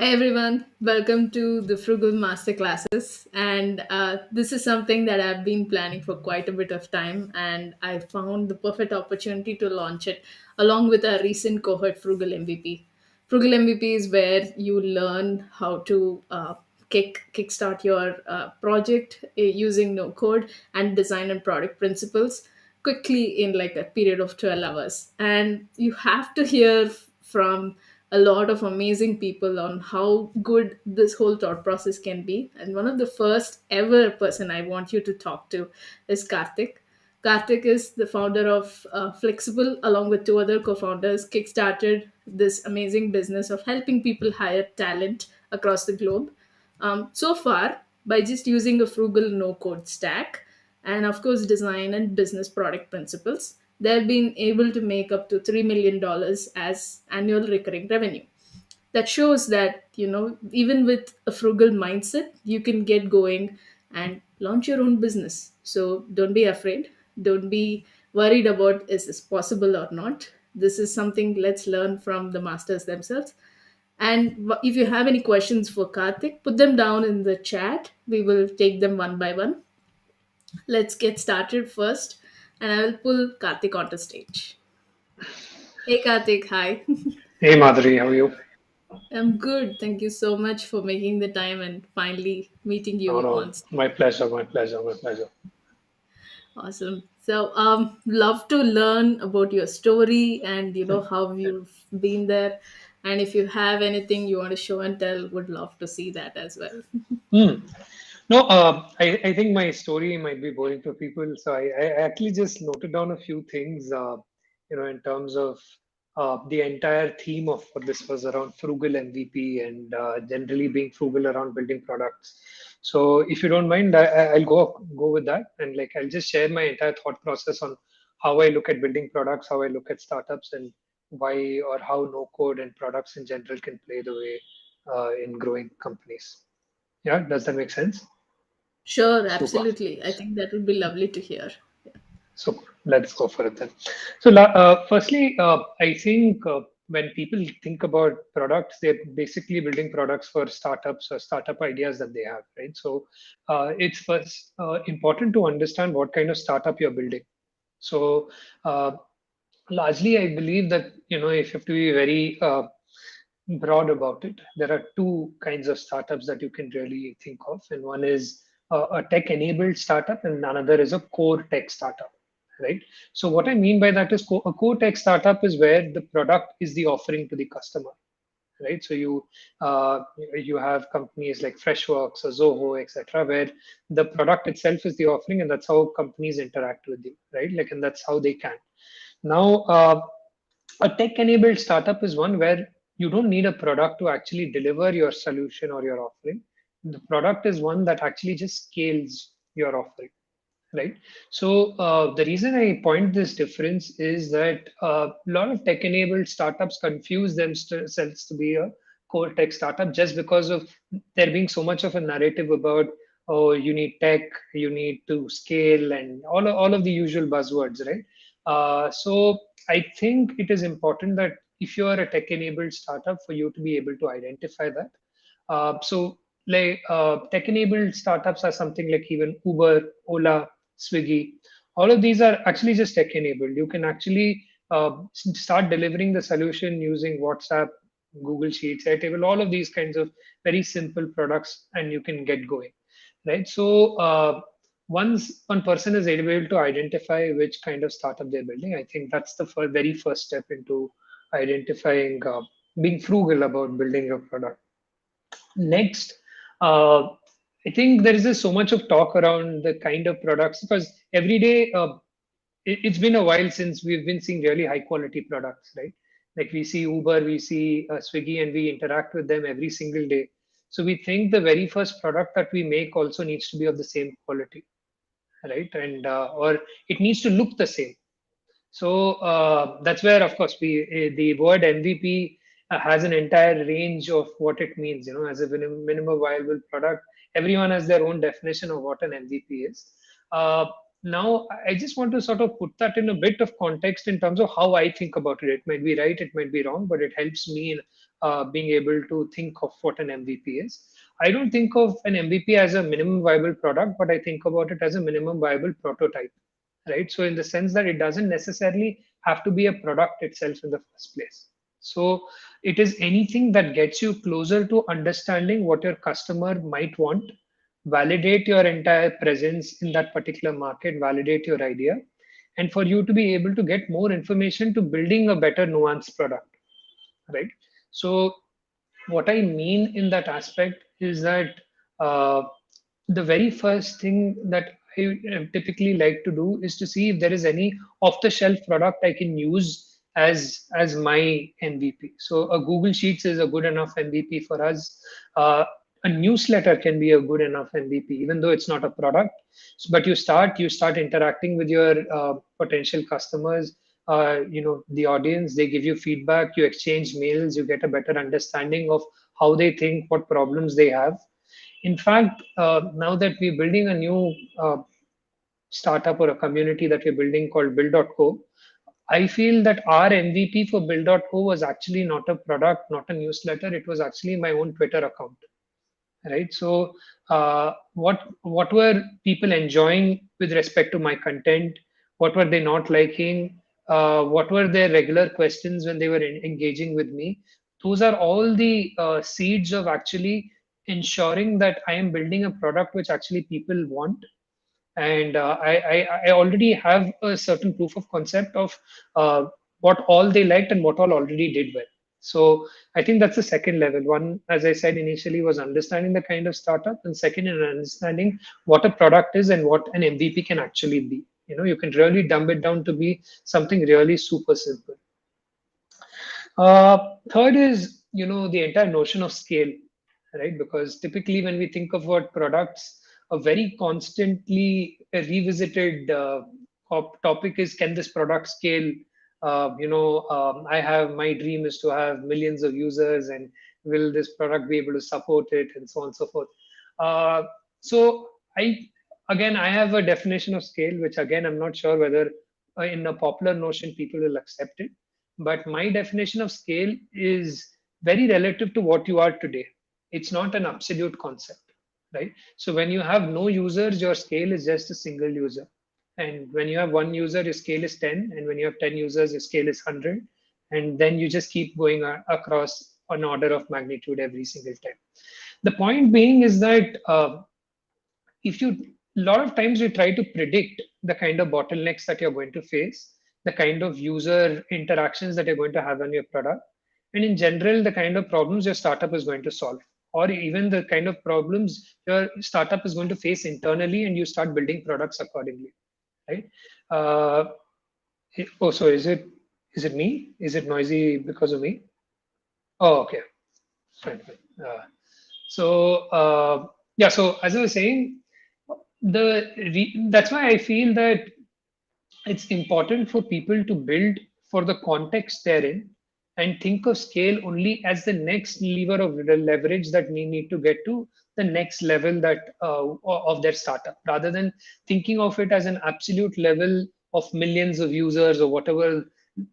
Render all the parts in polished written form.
Hi everyone, welcome to the Frugal Masterclasses. And this is something that I've been planning for quite a bit of time, and I found the perfect opportunity to launch it along with our recent cohort, Frugal MVP. Frugal MVP is where you learn how to kickstart your project using no code and design and product principles quickly in like a period of 12 hours. And you have to hear from a lot of amazing people on how good this whole thought process can be. And one of the first ever person I want you to talk to is Karthik. Karthik is the founder of Flexible, along with two other co-founders, kickstarted this amazing business of helping people hire talent across the globe. So far, by just using a frugal no-code stack, and of course design and business product principles, they've been able to make up to $3 million as annual recurring revenue. That shows that even with a frugal mindset you can get going and launch your own business. So don't be afraid, don't be worried about is this possible or not. This is something, let's learn from the masters themselves. And if you have any questions for Karthik, put them down in the chat, we will take them one by one. Let's get started first, and I will pull Karthik onto stage. Hey Karthik, hi. Hey Madhuri, how are you? I'm good. Thank you so much for making the time and finally meeting No, you no, on stage. my pleasure, my pleasure, my pleasure. Awesome. So, love to learn about your story and how you've been there. And if you have anything you want to show and tell, would love to see that as well. Hmm. No, I think my story might be boring for people, so I actually just noted down a few things, in terms of the entire theme of what this was around frugal MVP and generally being frugal around building products. So, if you don't mind, I'll go with that, and like I'll just share my entire thought process on how I look at building products, how I look at startups, and why or how no code and products in general can play the way in growing companies. Yeah, does that make sense? Sure, Super. absolutely. I think that would be lovely to hear. So let's go for it then. So, firstly, I think when people think about products, they're basically building products for startups or startup ideas that they have, right? So, it's first important to understand what kind of startup you're building. So, largely, I believe that if you have to be very broad about it, there are two kinds of startups that you can really think of, and one is a tech-enabled startup, and another is a core tech startup, right? So what I mean by that is a core tech startup is where the product is the offering to the customer, right? So you have companies like Freshworks or Zoho, etc., where the product itself is the offering, and that's how companies interact with you, right? Like, and that's how they can. Now, a tech-enabled startup is one where you don't need a product to actually deliver your solution or your offering. The product is one that actually just scales your offering, right? So the reason I point this difference is that a lot of tech-enabled startups confuse themselves to be a core tech startup just because of there being so much of a narrative about, oh, you need tech, you need to scale, and all of the usual buzzwords, right? So I think it is important that if you are a tech-enabled startup, for you to be able to identify that. So like tech-enabled startups are something like even Uber, Ola, Swiggy. All of these are actually just tech-enabled. You can actually start delivering the solution using WhatsApp, Google Sheets, Airtable, all of these kinds of very simple products, and you can get going, right? So once one person is able to identify which kind of startup they're building, I think that's the very first step into identifying, being frugal about building a product. Next, I think there is just so much of talk around the kind of products because every day it's been a while since we've been seeing really high quality products, right? Like we see Uber, we see Swiggy, and we interact with them every single day. So we think the very first product that we make also needs to be of the same quality, right? And or it needs to look the same. So that's where, of course, the word MVP has an entire range of what it means. As a minimum viable product, everyone has their own definition of what an MVP is. Uh, Now, I just want to sort of put that in a bit of context in terms of how I think about it. It might be right, it might be wrong, but it helps me in being able to think of what an MVP is. I don't think of an MVP as a minimum viable product, but I think about it as a minimum viable prototype, right? So, in the sense that it doesn't necessarily have to be a product itself in the first place. So, it is anything that gets you closer to understanding what your customer might want, validate your entire presence in that particular market, validate your idea, and for you to be able to get more information to building a better nuanced product, right? So what I mean in that aspect is that uh, the very first thing that I typically like to do is to see if there is any off-the-shelf product I can use as my MVP. So a Google Sheets is a good enough MVP for us. A newsletter can be a good enough MVP, even though it's not a product. But you start interacting with your potential customers, the audience. They give you feedback, you exchange mails, you get a better understanding of how they think, what problems they have. In fact, now that we're building a new startup or a community that we're building called build.co, I feel that our MVP for build.co was actually not a product, not a newsletter. It was actually my own Twitter account, right? So what were people enjoying with respect to my content? What were they not liking? What were their regular questions when they were engaging with me? Those are all the seeds of actually ensuring that I am building a product which actually people want, and I already have a certain proof of concept of what all they liked and what all already did well. So I think that's the second level. One, as I said initially, was understanding the kind of startup, and second, in understanding what a product is and what an MVP can actually be. You can really dumb it down to be something really super simple. Third is, the entire notion of scale, right? Because typically when we think of what products, a very constantly revisited topic is, can this product scale? I have, my dream is to have millions of users, and will this product be able to support it, and so on and so forth. Uh, so I have a definition of scale, which again I'm not sure whether in a popular notion people will accept it, but my definition of scale is very relative to what you are today. It's not an absolute concept, right? So when you have no users, your scale is just a single user. And when you have one user, your scale is 10. And when you have 10 users, your scale is 100. And then you just keep going across an order of magnitude every single time. The point being is that if you a lot of times you try to predict the kind of bottlenecks that you're going to face, the kind of user interactions that you're going to have on your product, and in general the kind of problems your startup is going to solve, or even the kind of problems your startup is going to face internally, and you start building products accordingly, right? uh, oh, so is it me? Is it noisy because of me? Oh, okay. Fine, fine. Yeah, so as I was saying, that's why I feel that it's important for people to build for the context they're in, and think of scale only as the next lever of the leverage that we need to get to the next level that of their startup, rather than thinking of it as an absolute level of millions of users or whatever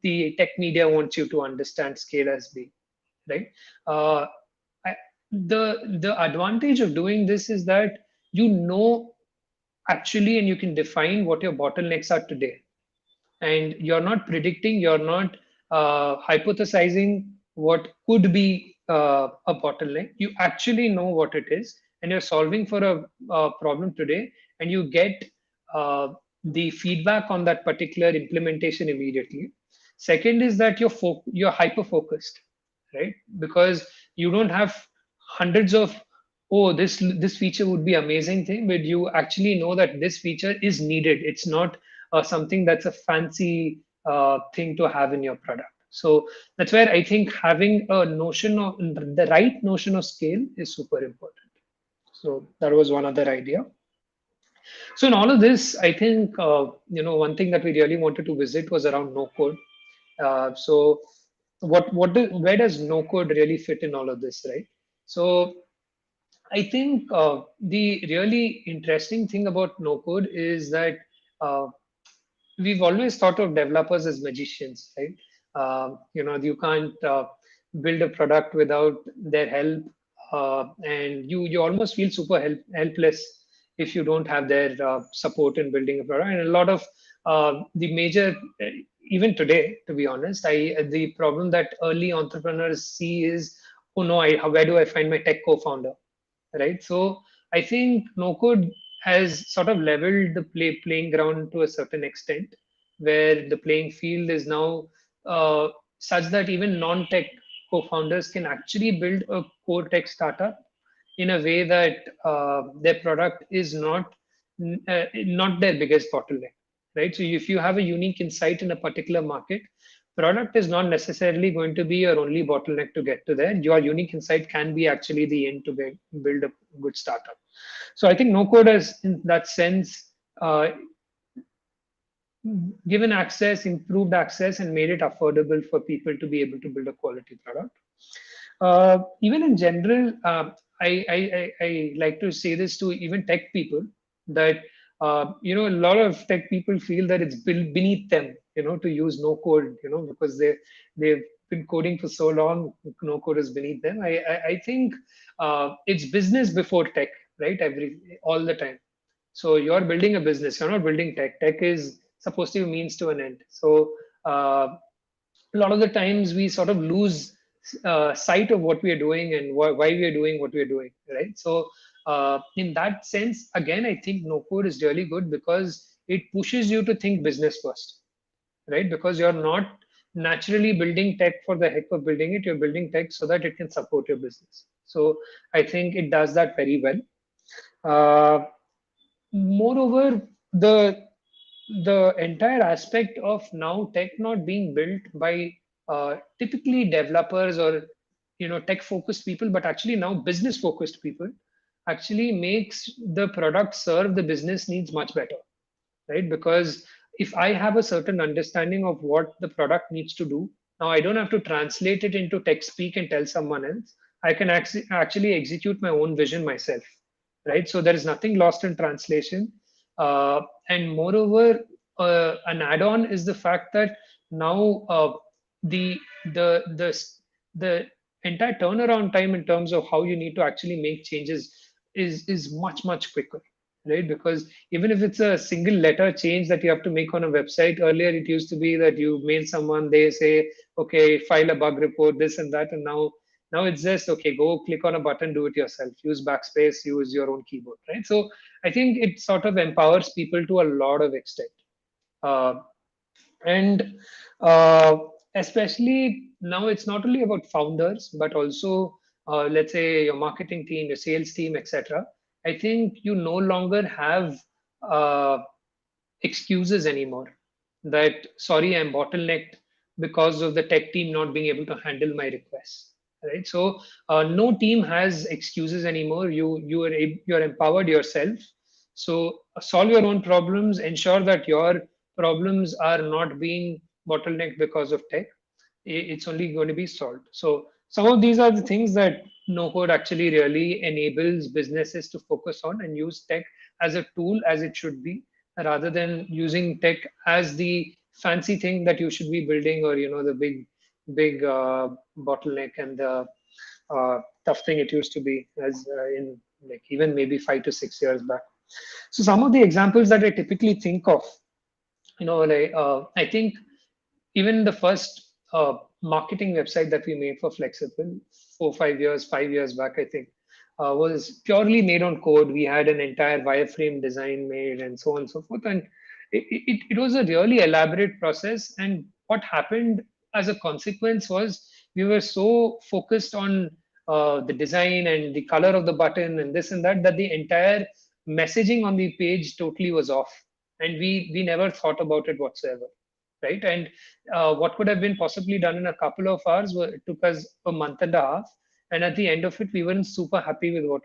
the tech media wants you to understand scale as being, right? uh, I, the advantage of doing this is that you know actually, and you can define what your bottlenecks are today, and you're not predicting, you're not hypothesizing what could be a bottleneck. You actually know what it is, and you're solving for a problem today, and you get uh, the feedback on that particular implementation immediately. Second is that you're hyper focused, right? Because you don't have hundreds of, oh, this feature would be amazing thing, but you actually know that this feature is needed. It's not something that's a fancy thing to have in your product. So that's where I think having a notion of the right notion of scale is super important. So that was one other idea. So in all of this, I think one thing that we really wanted to visit was around no code. So where does no code really fit in all of this, right? So I think the really interesting thing about no code is that uh, we've always thought of developers as magicians, right? You can't build a product without their help, and you almost feel super helpless if you don't have their support in building a product. And a lot of the major, even today, to be honest, I the problem that early entrepreneurs see is, oh no, where do I find my tech co-founder? Right? So I think no code has sort of leveled the playing ground to a certain extent, where the playing field is now uh, such that even non-tech co-founders can actually build a core tech startup in a way that their product is not their biggest bottleneck, right? So if you have a unique insight in a particular market, product is not necessarily going to be your only bottleneck to get to there. Your unique insight can be actually the end to build a good startup. So I think no code has, in that sense, given access, improved access, and made it affordable for people to be able to build a quality product. Even in general, I like to say this to even tech people that a lot of tech people feel that it's beneath them, to use no code, because they've been coding for so long, no code is beneath them. I think it's business before tech, right? All the time. So you're building a business, you're not building tech. Tech is supposed to be means to an end. So a lot of the times we sort of lose sight of what we are doing and why we are doing what we are doing, right? So in that sense, again, I think no code is really good because it pushes you to think business first, right? Because you're not naturally building tech for the heck of building it. You're building tech so that it can support your business. So I think it does that very well. Uh, Moreover, the entire aspect of now tech not being built by typically developers or tech focused people, but actually now business focused people, actually makes the product serve the business needs much better, right? Because if I have a certain understanding of what the product needs to do, now I don't have to translate it into tech speak and tell someone else. I can actually execute my own vision myself, right? So there is nothing lost in translation. And moreover, an add-on is the fact that now the the the the entire turnaround time in terms of how you need to actually make changes is much quicker, right? Because even if it's a single letter change that you have to make on a website, earlier it used to be that you mail someone, they say, okay, file a bug report, this and that, and now it's just okay, go click on a button, do it yourself, use backspace, use your own keyboard, right? So I think it sort of empowers people to a lot of extent. Uh, and especially now it's not only about founders but also let's say your marketing team, your sales team, etc. I think you no longer have uh, excuses anymore that sorry, I'm bottlenecked because of the tech team not being able to handle my requests, right? So no team has excuses anymore. You're empowered yourself. So solve your own problems, ensure that your problems are not being bottlenecked because of tech. It's only going to be solved. So some of these are the things that no code actually really enables businesses to focus on and use tech as a tool as it should be, rather than using tech as the fancy thing that you should be building, or the big bottleneck and the tough thing it used to be, as in like even maybe 5 to 6 years back. So some of the examples that I typically think of, like I think even the first marketing website that we made for Flexible 5 years back, I think, was purely made on code. We had an entire wireframe design made and so on and so forth. And it was a really elaborate process. And what happened as a consequence was we were so focused on the design and the color of the button and this and that, that the entire messaging on the page totally was off. And we never thought about it whatsoever, right? And what could have been possibly done in a couple of hours, it took us a month and a half. And at the end of it, we weren't super happy with what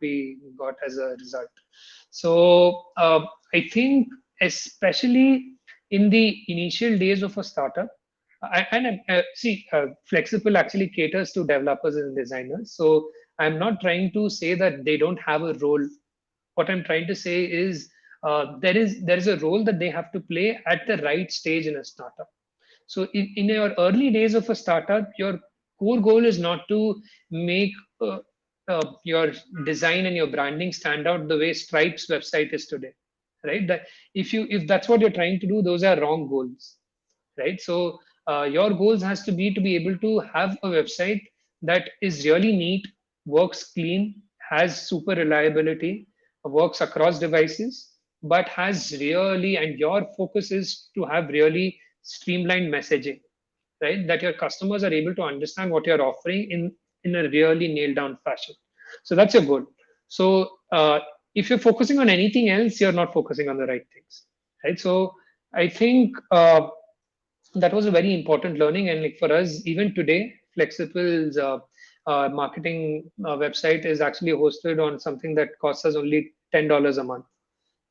we got as a result. So I think, especially in the initial days of a startup, Flexible actually caters to developers and designers. So I'm not trying to say that they don't have a role. What I'm trying to say is there is a role that they have to play at the right stage in a startup. So in your early days of a startup, your core goal is not to make your design and your branding stand out the way Stripe's website is today, right? That if that's what you're trying to do, those are wrong goals, right? So your goals has to be able to have a website that is really neat, works clean, has super reliability, works across devices, but has really, and your focus is to have really streamlined messaging, right? That your customers are able to understand what you're offering in a really nailed down fashion. So that's your goal. So if you're focusing on anything else, you're not focusing on the right things, right? So I think that was a very important learning. And like for us, even today, Flexible's marketing website is actually hosted on something that costs us only $10 a month,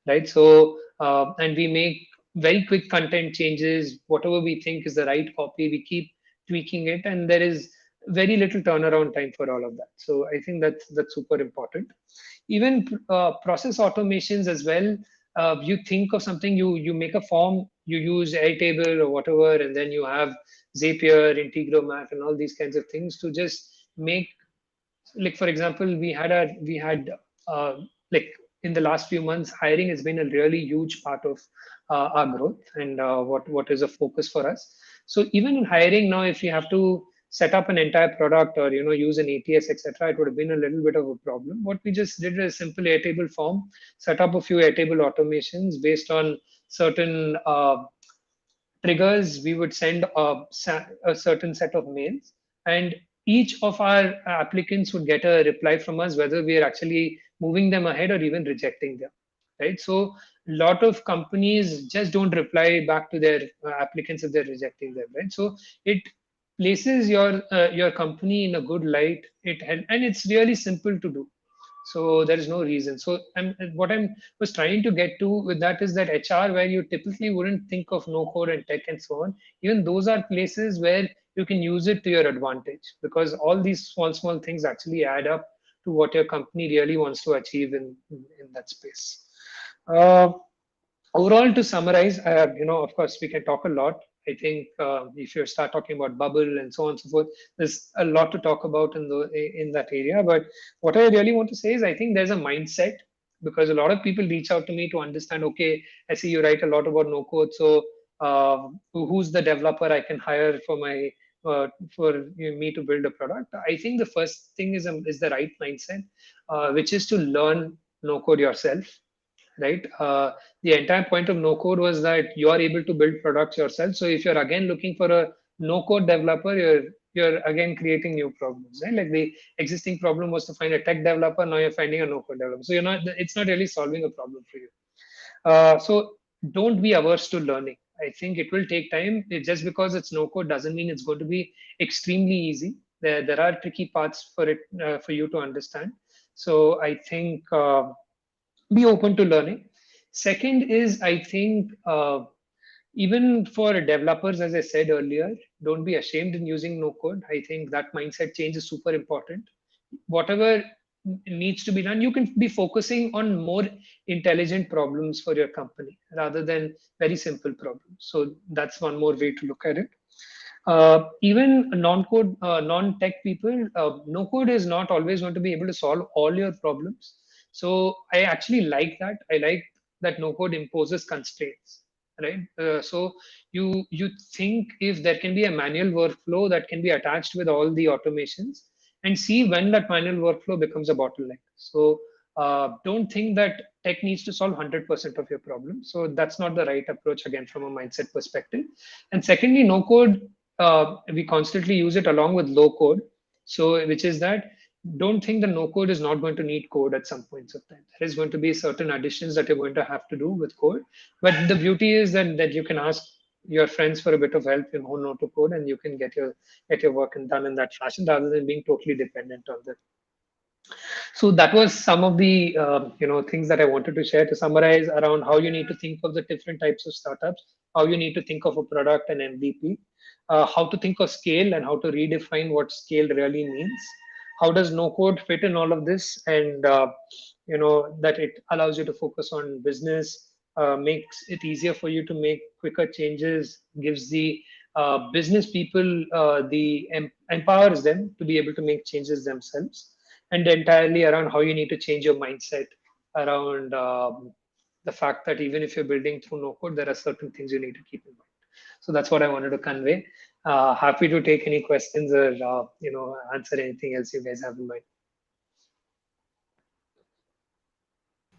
right? So, and we make very quick content changes. Whatever we think is the right copy, we keep tweaking it, and there is very little turnaround time for all of that. So, I think that's super important. Even process automations as well. You think of something, you make a form, you use Airtable or whatever, and then you have Zapier, Integromat, and all these kinds of things to just make, like for example, we had uh, like in the last few months, hiring has been a really huge part of our growth, and what is a focus for us. So even in hiring now, if you have to set up an entire product or use an ATS, etc., it would have been a little bit of a problem. What we just did is a simple Airtable form, set up a few Airtable automations based on certain triggers. We would send a certain set of mails, and each of our applicants would get a reply from us whether we are actually moving them ahead or even rejecting them, right? So a lot of companies just don't reply back to their applicants if they're rejecting them, right? So it places your company in a good light. And it's really simple to do, so there is no reason. So what I'm was trying to get to with that is that HR, where you typically wouldn't think of no code and tech and so on, even those are places where you can use it to your advantage, because all these small things actually add up to what your company really wants to achieve in that space. Uh, Overall, to summarize, of course, we can talk a lot. I think if you start talking about bubble and so on and so forth, there's a lot to talk about in that area. But what I really want to say is, I think there's a mindset, because a lot of people reach out to me to understand. Okay, I see you write a lot about no code, so who's the developer I can hire for my for me to build a product? I think the first thing is the right mindset, which is to learn no code yourself, right? The entire point of no code was that you are able to build products yourself. So if you're again looking for a no code developer, you're again creating new problems, right? Like the existing problem was to find a tech developer, now you're finding a no code developer. So it's not really solving a problem for you. So don't be averse to learning. I think it will take time. Just because it's no code doesn't mean it's going to be extremely easy. There are tricky parts for it for you to understand. So I think be open to learning. Second is, I think, even for developers, as I said earlier, don't be ashamed in using no code. I think that mindset change is super important. Whatever needs to be done, you can be focusing on more intelligent problems for your company rather than very simple problems. So that's one more way to look at it. Even non-code, non-tech people, no-code is not always going to be able to solve all your problems. So I actually like that. I like that no-code imposes constraints, right? So you think if there can be a manual workflow that can be attached with all the automations, and see when that manual workflow becomes a bottleneck. So don't think that tech needs to solve 100% of your problems. So that's not the right approach, again, from a mindset perspective. And secondly, no code, we constantly use it along with low code. So, which is that don't think the no code is not going to need code at some points of time. There is going to be certain additions that you're going to have to do with code. But the beauty is that you can ask your friends for a bit of help in who know to code, and you can get your work done in that fashion rather than being totally dependent on them. So that was some of the things that I wanted to share to summarize around how you need to think of the different types of startups, how you need to think of a product and MVP, how to think of scale and how to redefine what scale really means. How does no code fit in all of this, and that it allows you to focus on business, makes it easier for you to make quicker changes, gives the business people empowers them to be able to make changes themselves, and entirely around how you need to change your mindset around the fact that even if you're building through no code, there are certain things you need to keep in mind. So that's what I wanted to convey. Happy to take any questions or answer anything else you guys have in mind.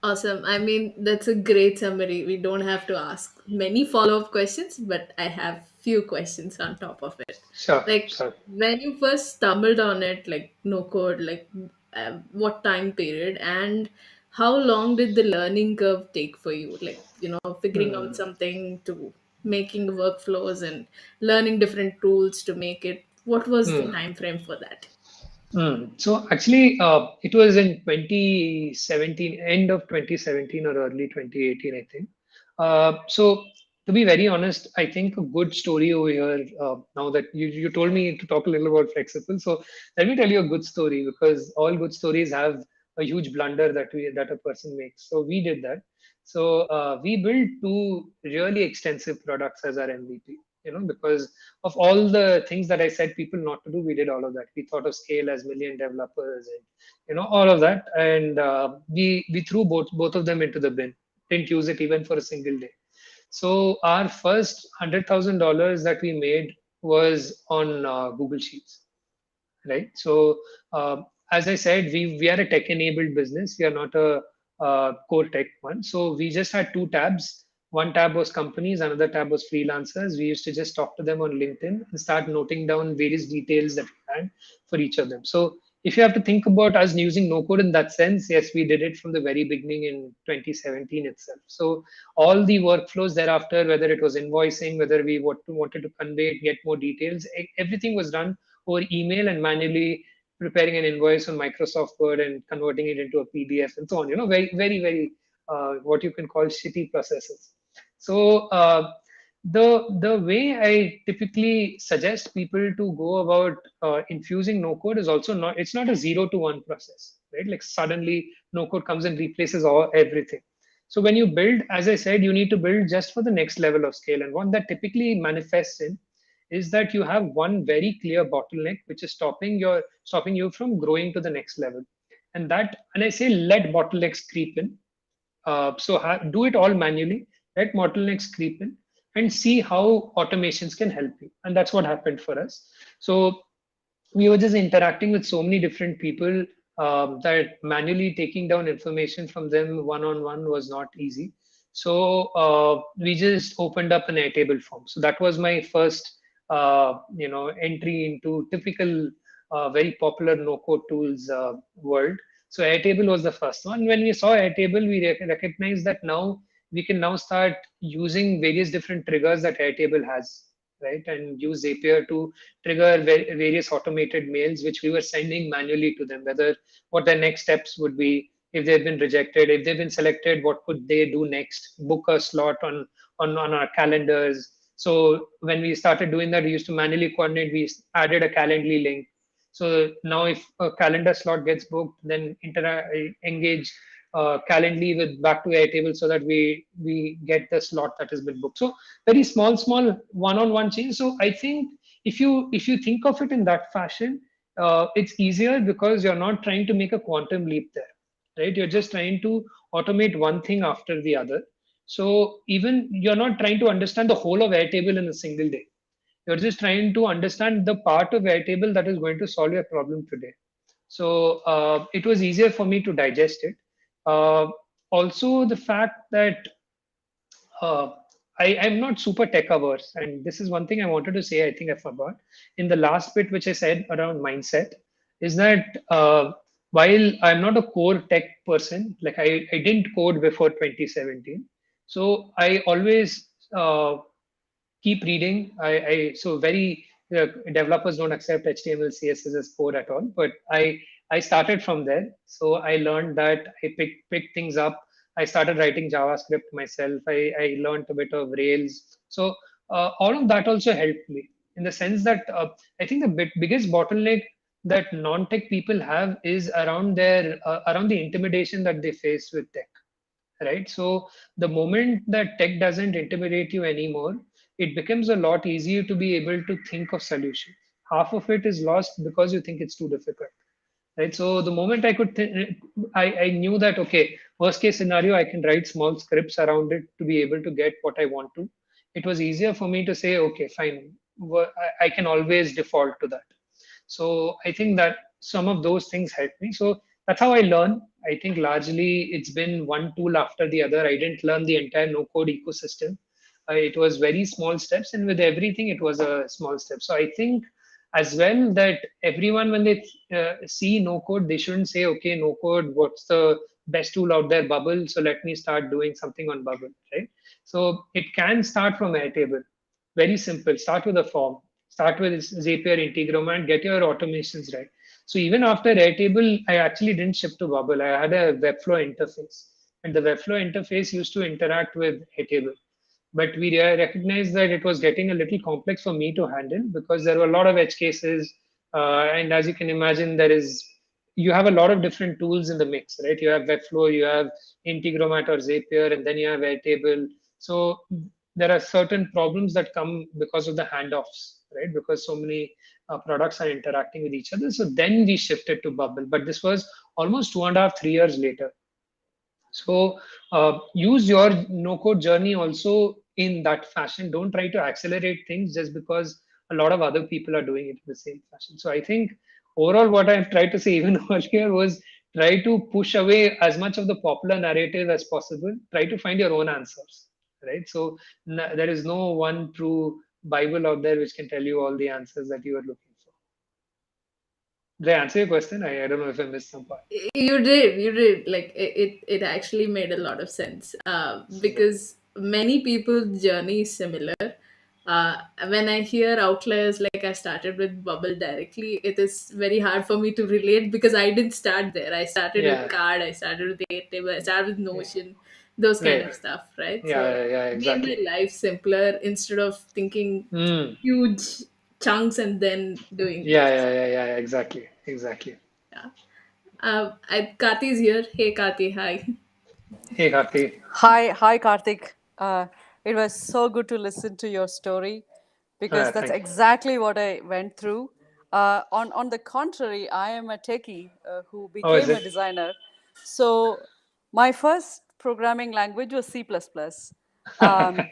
Awesome. I mean, that's a great summary. We don't have to ask many follow-up questions, but I have few questions on top of it. Sure, Like sure. when you first stumbled on it, like no code, like what time period and how long did the learning curve take for you? Like, figuring out Hmm. something to making workflows and learning different tools to make it. What was the Hmm. time frame for that? So actually, it was in 2017, end of 2017 or early 2018, I think. So to be very honest, I think a good story over here. Now that you told me to talk a little about flexible, so let me tell you a good story because all good stories have a huge blunder that a person makes. So we did that. So we built two really extensive products as our MVP. Because of all the things that I said people not to do, we did all of that. We thought of scale as million developers and all of that, and we threw both of them into the bin. Didn't use it even for a single day. So our first $100,000 that we made was on Google Sheets, right? So as I said, we are a tech-enabled business. We are not a core tech one. So we just had two tabs. One tab was companies, another tab was freelancers. We used to just talk to them on LinkedIn and start noting down various details that we had for each of them. So if you have to think about us using no code in that sense, yes, we did it from the very beginning in 2017 itself. So all the workflows thereafter, whether it was invoicing, whether we wanted to convey, get more details, everything was done over email and manually preparing an invoice on Microsoft Word and converting it into a PDF and so on. Very, very, very what you can call shitty processes. So the way I typically suggest people to go about infusing no code is also not, it's not a 0 to 1 process, right? Like suddenly no code comes and replaces all everything. So when you build, as I said, you need to build just for the next level of scale. And what that typically manifests in is that you have one very clear bottleneck which is stopping you from growing to the next level. And I say let bottlenecks creep in. Do it all manually, let bottlenecks creep in, and see how automations can help you. And that's what happened for us. So we were just interacting with so many different people that manually taking down information from them one on one was not easy. So we just opened up an Airtable form. So that was my first, entry into typical, very popular no-code tools world. So Airtable was the first one. When we saw Airtable, we recognized that now we can now start using various different triggers that Airtable has, right? And use Zapier to trigger various automated mails which we were sending manually to them, whether what their next steps would be, if they've been rejected, if they've been selected, what could they do next, book a slot on our calendars. So when we started doing that, we used to manually coordinate. We added a Calendly link. So now if a calendar slot gets booked, then engage Calendly with back to Airtable so that we get the slot that has been booked. So very small one-on-one change. So I think if you think of it in that fashion, it's easier because you're not trying to make a quantum leap there, right? You're just trying to automate one thing after the other. So even you're not trying to understand the whole of Airtable in a single day. You're just trying to understand the part of Airtable that is going to solve your problem today. So it was easier for me to digest it. Uh, Also, the fact that uh, I'm not super tech averse, and this is one thing I wanted to say. I think I forgot in the last bit, which I said around mindset, is that while I'm not a core tech person, like I didn't code before 2017, so I always keep reading. So very developers don't accept HTML, CSS as code at all, but I started from there. So I learned that I picked things up. I started writing JavaScript myself. I learned a bit of Rails. So all of that also helped me in the sense that I think the biggest bottleneck that non-tech people have is around the intimidation that they face with tech, right? So the moment that tech doesn't intimidate you anymore, it becomes a lot easier to be able to think of solutions. Half of it is lost because you think it's too difficult, right? So the moment I could I knew that, okay, worst case scenario, I can write small scripts around it to be able to get what I want to. It was easier for me to say, okay, fine, I can always default to that. So I think that some of those things helped me. So that's how I learn. I think largely it's been one tool after the other. I didn't learn the entire no code ecosystem. It was very small steps, and with everything, it was a small step. So I think as well that everyone, when they see no code, they shouldn't say, okay, no code, what's the best tool out there? Bubble. So let me start doing something on Bubble, right? So it can start from Airtable. Very simple. Start with a form. Start with Zapier, Integromat, get your automations right. So even after Airtable, I actually didn't ship to Bubble. I had a Webflow interface, and the Webflow interface used to interact with Airtable. But we recognized that it was getting a little complex for me to handle because there were a lot of edge cases, and as you can imagine, you have a lot of different tools in the mix, right? You have Webflow, you have Integromat or Zapier, and then you have Airtable. So there are certain problems that come because of the handoffs, right? Because so many products are interacting with each other. So then we shifted to Bubble, but this was almost 2.5, 3 years later. So use your no code journey also in that fashion. Don't try to accelerate things just because a lot of other people are doing it in the same fashion. So I think overall, what I've tried to say even earlier was try to push away as much of the popular narrative as possible. Try to find your own answers, right? So there is no one true Bible out there which can tell you all the answers that you are looking for. Did I answer your question? I don't know if I missed some part. You did. Like it actually made a lot of sense. Yeah. Because many people's journey is similar. When I hear outliers, like I started with Bubble directly, it is very hard for me to relate because I didn't start there. I started with Yeah. Card, I started with Airtable, I started with Yeah. Notion, those kind Right. of stuff, right? Yeah, So yeah, yeah, made my exactly. life simpler instead of thinking Mm. huge chunks and then doing Yeah, this. yeah, yeah, yeah, yeah, exactly, exactly. Yeah. Kati's here. Hey, Kati. Hi. Hey, Karthi. Hi, Karthik. It was so good to listen to your story because that's Thank you. exactly what I went through. On the contrary, I am a techie who Oh, is became a it? designer. So my first programming language was C++.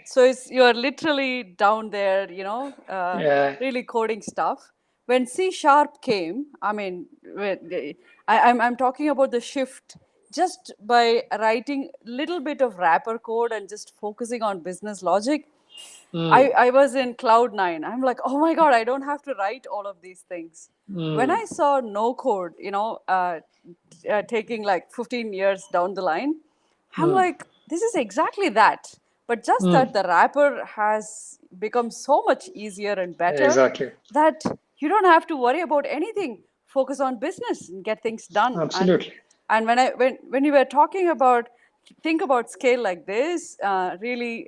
So you're literally down there, Yeah. really coding stuff. When C sharp came, I mean, I'm talking about the shift just by writing little bit of wrapper code and just focusing on business logic. Mm. I was in cloud nine. I'm like, oh my god, I don't have to write all of these things. When Mm. I saw no code, taking like 15 years down the line, I'm Mm. like, this is exactly that. But just Mm. that the wrapper has become so much easier and better Exactly. that you don't have to worry about anything. Focus on business and get things done. Absolutely. And when you were talking about think about scale like this, really,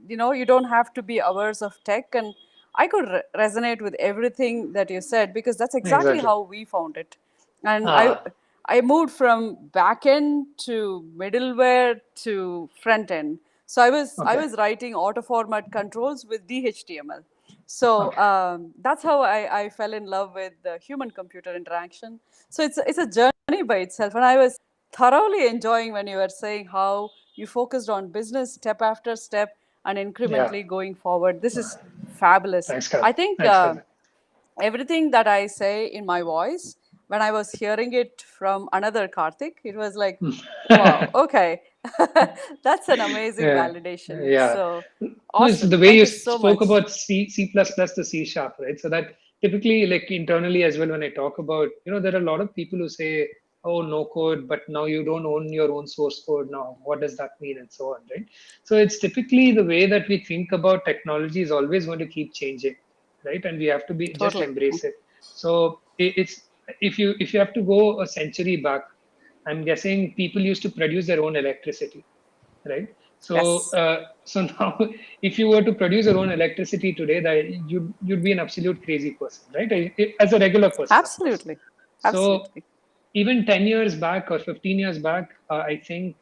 you don't have to be averse of tech, and I could resonate with everything that you said because that's exactly Exactly. how we found it. And Ah, I moved from back end to middleware to front end. So I okay. was writing auto format controls with DHTML. So Okay. that's how I fell in love with the human computer interaction. So it's a journey by itself. And I was thoroughly enjoying when you were saying how you focused on business step after step and Yeah. incrementally going forward. This is fabulous. Thanks, Karthi. I think Thanks, Karthi. everything that I say in my voice, when I was hearing it from another Karthik, it was like, wow, okay, that's an amazing Yeah. validation. Yeah. So No, it's the awesome. way Thank you you so spoke much. about C++ to C sharp, right? So that typically, like internally as well, when I talk about, there are a lot of people who say, oh, no code, but now you don't own your own source code now. What does that mean? And so on, right? So it's typically the way that we think about technology is always going to keep changing, right? And we have to be just Totally. embrace it. So it's if you have to go a century back, I'm guessing people used to produce their own electricity, right? So, Yes, so now, if you were to produce your own electricity today, that you'd be an absolute crazy person, right? As a regular person, of course. absolutely. So, Absolutely. even 10 years back or 15 years back, I think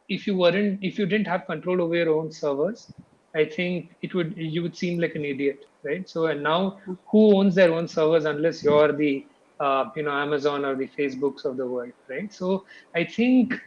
if you didn't have control over your own servers, I think you would seem like an idiot, right? So and now who owns their own servers unless you're the Amazon or the Facebooks of the world, right? So I think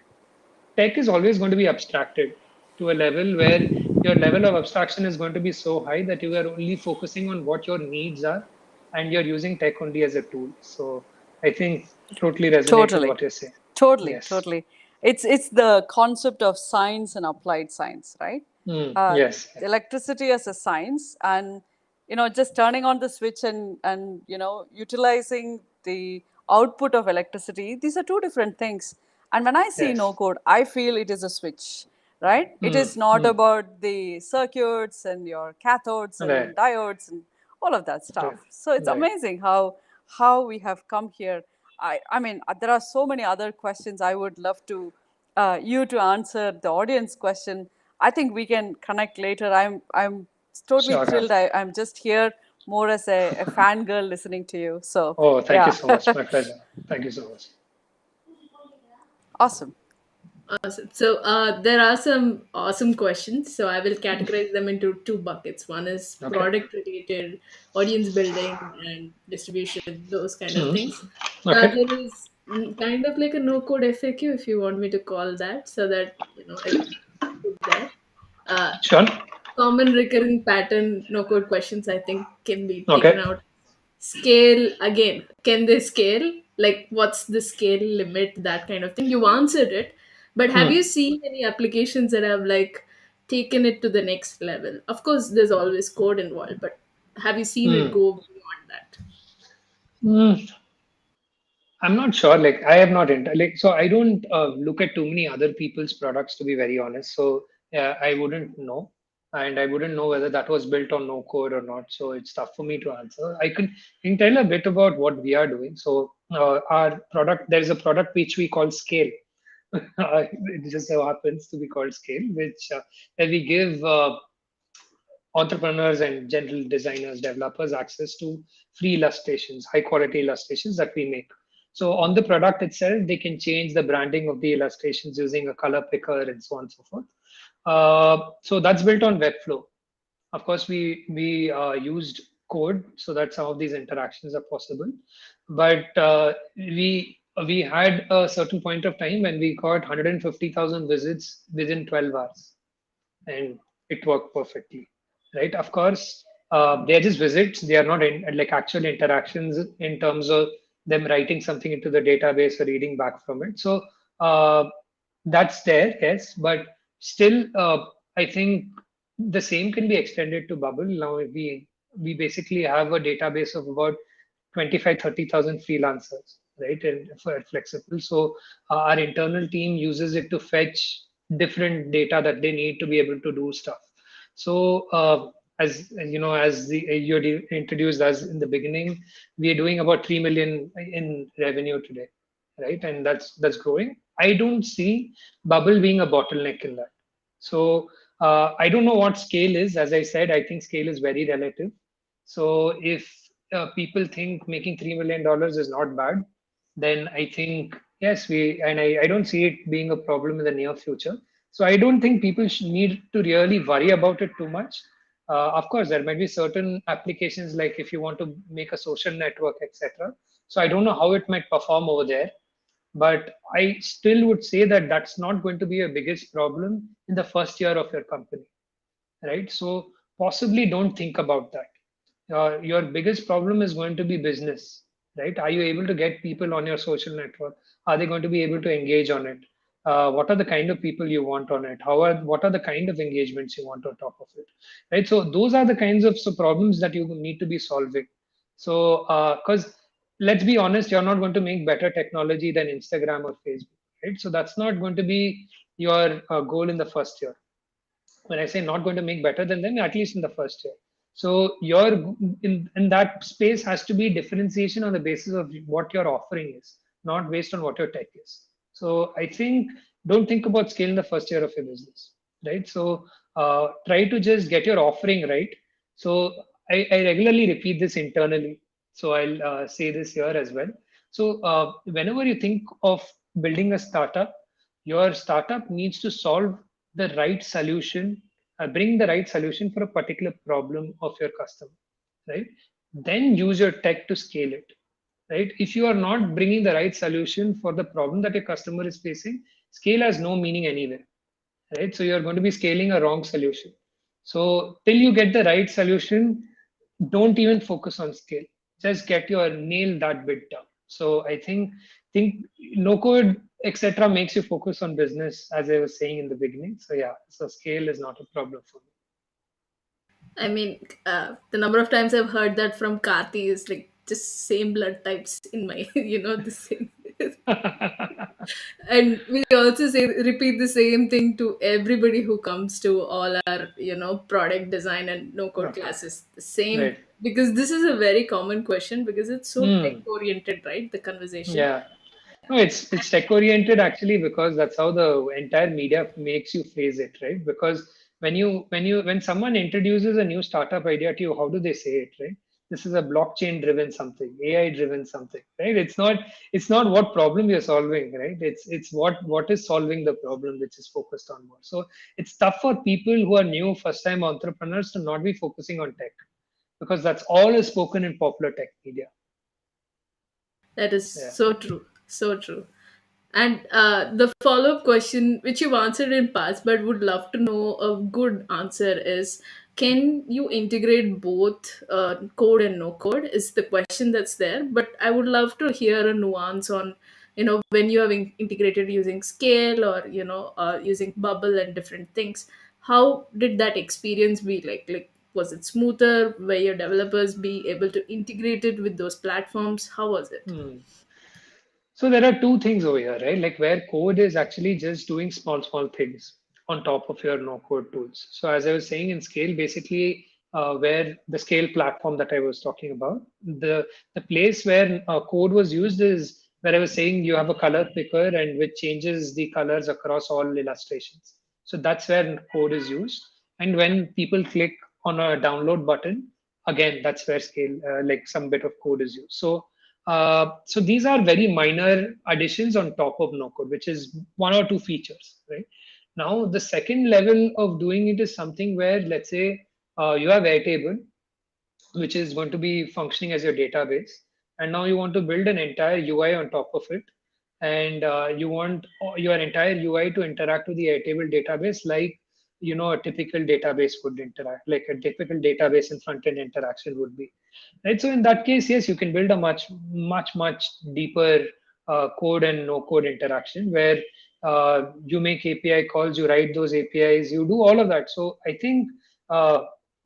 tech is always going to be abstracted to a level where your level of abstraction is going to be so high that you are only focusing on what your needs are and you're using tech only as a tool. So I think totally resonate with Totally, what you're saying. totally, Yes. totally. It's the concept of science and applied science, right? Uh, Yes. Electricity as a science, and just turning on the switch and utilizing the output of electricity. These are two different things. And when I see no Yes. code, I feel it is a switch, right? It Mm, is not mm. about the circuits and your cathodes Right. and diodes and all of that Right. stuff. So it's Right. amazing how we have come here. I mean, there are so many other questions I would love to you to answer the audience question. I think we can connect later. I'm totally Sure. thrilled. I'm just here more as a fangirl listening to you. So Oh, thank you yeah, so much. My pleasure. Thank you so much. awesome. Awesome. So there are some awesome questions. So I will categorize them into two buckets. One is Okay. product related, audience building, and distribution, those kind of Mm. things. Okay. There is kind of like a no code FAQ, if you want me to call that, so that everything is put there. Uh, Sure. Common recurring pattern no code questions I think can be taken Okay. out. Scale again, can they scale? Like what's the scale limit, that kind of thing. You answered it, but have you Hmm. seen any applications that have like taken it to the next level? Of course there's always code involved, but have you seen it Hmm. go beyond that? Hmm. I'm not sure. Like I have not like so I don't look at too many other people's products to be very honest. So I wouldn't know, and I wouldn't know whether that was built on no code or not. So it's tough for me to answer. I can tell a bit about what we are doing. So our product, there is a product which we call Scale. It just so happens to be called Scale, which where we give entrepreneurs and general designers, developers access to free illustrations, high quality illustrations that we make. So on the product itself, they can change the branding of the illustrations using a color picker and so on and so forth. So that's built on Webflow. Of course, we used code so that some of these interactions are possible, but we had a certain point of time when we got 150,000 visits within 12 hours, and it worked perfectly, right? Of course, they're just visits. They are not like actual interactions in terms of them writing something into the database or reading back from it. So that's there, yes, but still, I think the same can be extended to Bubble. Now we basically have a database of about 25-30,000 freelancers, right? And for flexible. So our internal team uses it to fetch different data that they need to be able to do stuff. So as you know, as you introduced us in the beginning, we are doing about 3 million in revenue today, right? And that's growing. I don't see Bubble being a bottleneck in that. So I don't know what scale is. As I said, I think scale is very relative. So if people think making $3 million is not bad, then I think yes, I don't see it being a problem in the near future. So I don't think people need to really worry about it too much. Of course, there might be certain applications like if you want to make a social network, etc. So I don't know how it might perform over there, but I still would say that that's not going to be a biggest problem in the first year of your company, right? So possibly don't think about that. Your biggest problem is going to be business, right? Are you able to get people on your social network? Are they going to be able to engage on it? What are the kind of people you want on it? What are the kind of engagements you want on top of it, right? So those are the kinds of problems that you need to be solving. So because let's be honest, you're not going to make better technology than Instagram or Facebook, right? So that's not going to be your goal in the first year. When I say not going to make better than them, at least in the first year. So your in that space has to be differentiation on the basis of what your offering is, not based on what your tech is. So I think don't think about scale in the first year of your business, right? So try to just get your offering right. So I regularly repeat this internally. So I'll say this here as well. So whenever you think of building a startup, Your startup needs to solve the right solution, bring the right solution for a particular problem of your customer, right? Then use your tech to scale it, right? If you are not bringing the right solution for the problem that your customer is facing, scale has no meaning anywhere, right? So you're going to be scaling a wrong solution. So till you get the right solution, don't even focus on scale. Just get your nail that bit down. So I think no code etc. makes you focus on business, as I was saying in the beginning. So yeah, so scale is not a problem for I mean, the number of times I've heard that from Karthi is like just same blood types in my, the same. me. And we also say repeat the same thing to everybody who comes to all our product design and no code Okay, classes, the same, right. because this is a very common question because it's so tech Hmm. oriented, right, the conversation. Yeah. No, it's tech oriented actually because that's how the entire media makes you phrase it, right? Because when someone introduces a new startup idea to you, how do they say it, right? This is a blockchain driven something, AI driven something, right? It's not what problem you're solving, right? It's what is solving the problem which is focused on more. So it's tough for people who are new first time entrepreneurs to not be focusing on tech because that's all is spoken in popular tech media. That is Yeah. so true, so true. And the follow up question, which you've answered in past, but would love to know a good answer is, can you integrate both code and no code? Is the question that's there. But I would love to hear a nuance on, when you have integrated using Scale or, using Bubble and different things. How did that experience be like? Like, was it smoother? Were your developers be able to integrate it with those platforms? How was it? Hmm. So there are two things over here, right? Like where code is actually just doing small things on top of your no code tools. So as I was saying in Scale, basically where the Scale platform that I was talking about, the place where code was used is where I was saying you have a color picker and which changes the colors across all illustrations. So that's where code is used. And when people click on a download button, again, that's where Scale, like some bit of code is used. So these are very minor additions on top of no code, which is one or two features, right? Now, the second level of doing it is something where, let's say, you have Airtable, which is going to be functioning as your database, and now you want to build an entire UI on top of it, and you want your entire UI to interact with the Airtable database like a typical database would interact, like a typical database and front end interaction would be, right? So in that case, yes, you can build a much deeper code and no code interaction where you make API calls, you write those APIs, you do all of that. So I think uh,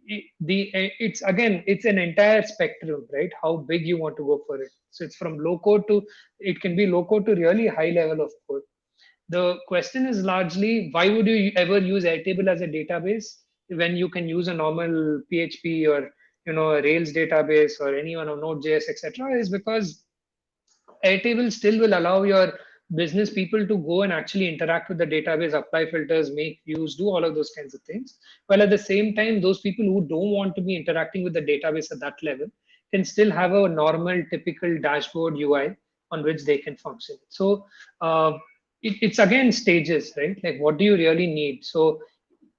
it's again it's an entire spectrum, right? How big you want to go for it. So it's from low code to, it can be low code to really high level of code. The question is largely, why would you ever use Airtable as a database when you can use a normal PHP or a Rails database or any one of Node.js, etc. Is because Airtable still will allow your business people to go and actually interact with the database, apply filters, make views, do all of those kinds of things. While at the same time, those people who don't want to be interacting with the database at that level can still have a normal, typical dashboard UI on which they can function. So it's again stages, right? Like what do you really need? So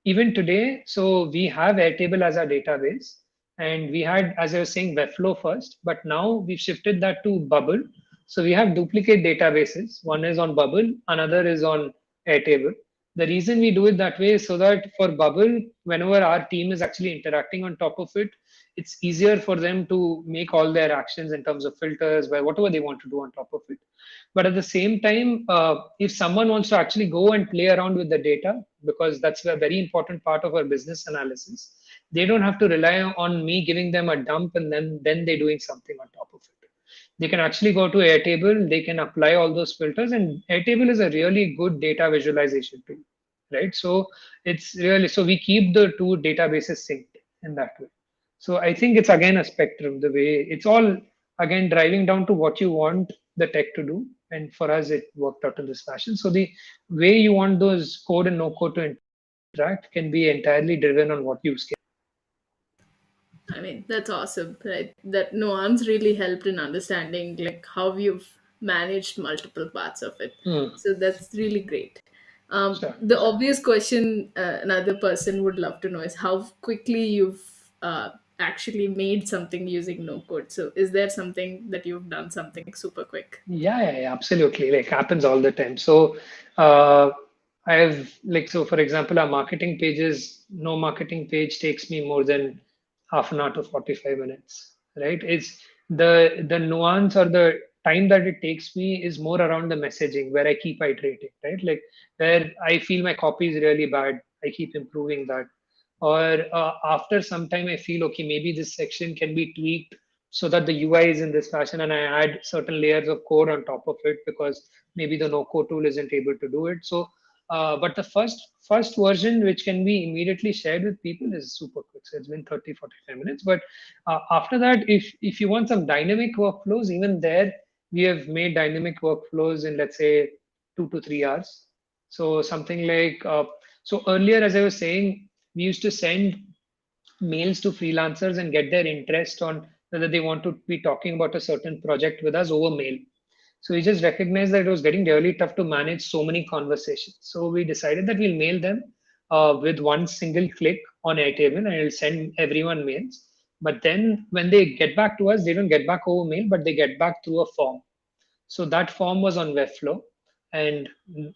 even today, so we have Airtable as our database, and we had, as I was saying, Webflow first, but now we've shifted that to Bubble. So we have duplicate databases. One is on Bubble, another is on Airtable. The reason we do it that way is so that for Bubble, whenever our team is actually interacting on top of it, it's easier for them to make all their actions in terms of filters, by whatever they want to do on top of it. But at the same time, if someone wants to actually go and play around with the data, because that's a very important part of our business analysis, they don't have to rely on me giving them a dump and then they're doing something on top of it. They can actually go to Airtable, they can apply all those filters, and Airtable is a really good data visualization tool, right? So it's really, so we keep the two databases synced in that way. So I think it's again a spectrum, the way it's all again driving down to what you want the tech to do. And for us, it worked out in this fashion. So the way you want those code and no code to interact can be entirely driven on what use case. I mean, that's awesome, right? That nuance really helped in understanding like how you've managed multiple parts of it. Hmm. So that's really great. Sure. The obvious question another person would love to know is how quickly you've actually made something using no code. So is there something that you've done something super quick? Yeah, absolutely. Like happens all the time. So, uh, I've like so for example, our marketing pages, no marketing page takes me more than half an hour to 45 minutes, right? It's the nuance or the time that it takes me is more around the messaging where I keep iterating, right? Like where I feel my copy is really bad, I keep improving that. Or after some time, I feel okay, maybe this section can be tweaked so that the UI is in this fashion, and I add certain layers of code on top of it because maybe the no code tool isn't able to do it. So, but the first version, which can be immediately shared with people, is super quick. So it's been 30-45 minutes. But after that, if you want some dynamic workflows, even there we have made dynamic workflows in, let's say, 2 to 3 hours. So something like so earlier, as I was saying, we used to send mails to freelancers and get their interest on whether they want to be talking about a certain project with us over mail. So we just recognized that it was getting really tough to manage so many conversations. So we decided that we'll mail them with one single click on Airtable, and it'll send everyone mails. But then when they get back to us, they don't get back over mail, but they get back through a form. So that form was on Webflow, and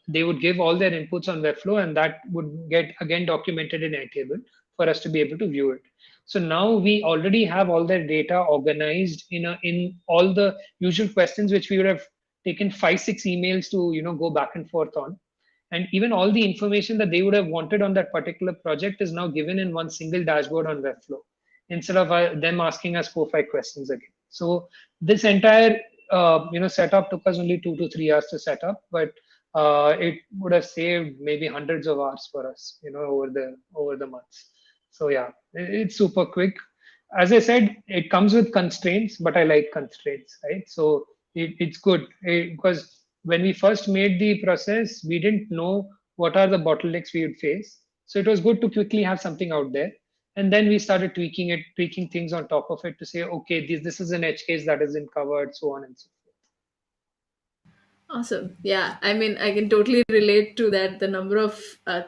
they would give all their inputs on Webflow, and that would get again documented in Airtable for us to be able to view it. So now we already have all their data organized in all the usual questions which we would have taken 5-6 emails to go back and forth on, and even all the information that they would have wanted on that particular project is now given in one single dashboard on Webflow instead of them asking us 4 or 5 questions again. So this entire setup took us only 2 to 3 hours to set up, but it would have saved maybe hundreds of hours for us, over the months. So yeah, it's super quick. As I said, it comes with constraints, but I like constraints, right? So it's good because when we first made the process, we didn't know what are the bottlenecks we would face. So it was good to quickly have something out there, and then we started tweaking things on top of it to say, okay, this is an edge case that isn't covered, so on and so Awesome. Yeah. I mean, I can totally relate to that. The number of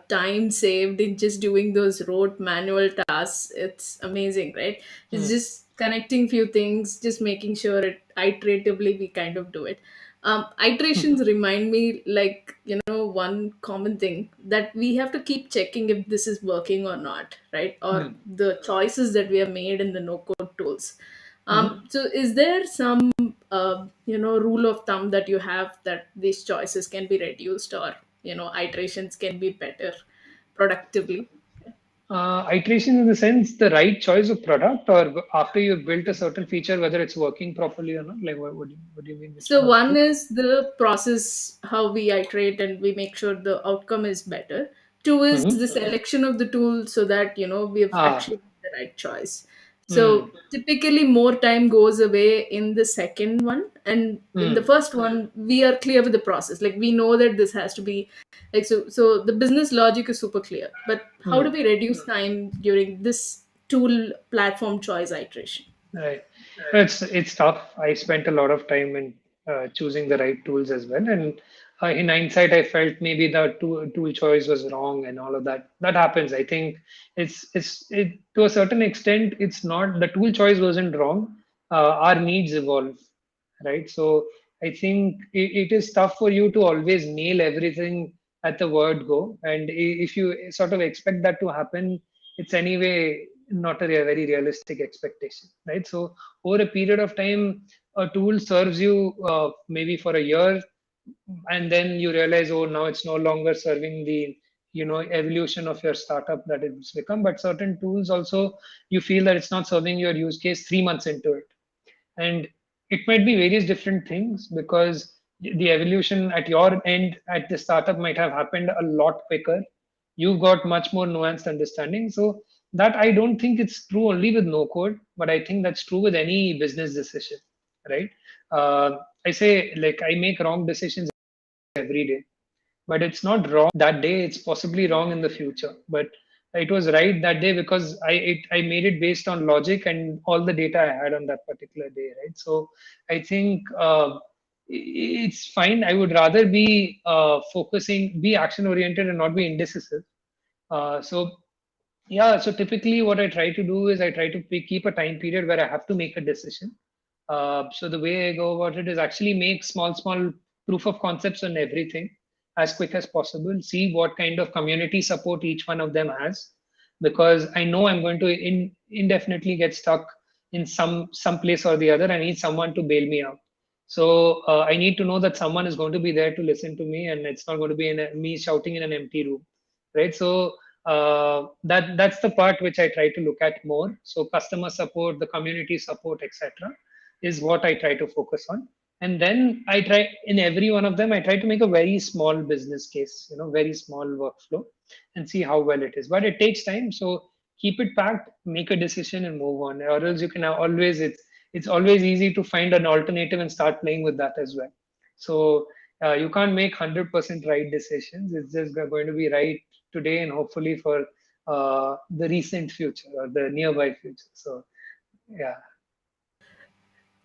time saved in just doing those rote manual tasks, it's amazing, right? It's forth. just connecting few things, just making sure it iteratively we kind of do it. Hmm. Iterations remind me, like, one common thing that we have to keep checking if this is working or not, right? Or Hmm. the choices that we have made in the no code tools. Hmm. So is there some rule of thumb that you have that these choices can be reduced, or iterations can be better productively? Iteration in the sense the right choice of product, or after you've built a certain feature, whether it's working properly or not. Like, what do you mean? Which So one of the one two? is the process, how we iterate and we make sure the outcome is better. Two is Hmm. the selection of the tool so that we have Ah. actually made the right choice. Hmm. So typically more time goes away in the second one, and in the Hmm. first one we are clear with the process. Like we know that this has to be like so the business logic is super clear. But how do Hmm. we reduce time during this tool platform choice iteration? Right. It's tough. I spent a lot of time in choosing the right tools as well, and in hindsight, I felt maybe the tool choice was wrong and all of that. That happens. I think it to a certain extent. It's not the tool choice wasn't wrong. Our needs evolve, right? So I think it is tough for you to always nail everything at the word go, and if you sort of expect that to happen, it's anyway not a very realistic expectation, right? So over a period of time, a tool serves you maybe for a year, and then you realize, oh, now it's no longer serving the evolution of your startup that it's become. But certain tools also, you feel that it's not serving your use case 3 months into it, and it might be various different things because the evolution at your end at the startup might have happened a lot quicker. You've got much more nuanced understanding. So that I don't think it's true only with no code, but I think that's true with any business decision, right? I say, like, I make wrong decisions every day, but it's not wrong that day. It's possibly wrong in the future, but it was right that day because I made it based on logic and all the data I had on that particular day, right? So I think it's fine. I would rather be be action oriented and not be indecisive. So yeah, so typically what I try to do is I try to keep a time period where I have to make a decision. So the way I go about it is actually make small proof of concepts on everything as quick as possible. See what kind of community support each one of them has, because I know I'm going to indefinitely get stuck in some place or the other. I need someone to bail me out. So I need to know that someone is going to be there to listen to me, and it's not going to be me shouting in an empty room, right? So that's the part which I try to look at more. So customer support, the community support, etc., is what I try to focus on. And then I try in every one of them, I try to make a very small business case, very small workflow, and see how well it is. But it takes time, so keep it packed, make a decision, and move on. Or else you can always it's always easy to find an alternative and start playing with that as well. So you can't make 100% right decisions. It's just going to be right today and hopefully for the recent future or the nearby future. So yeah.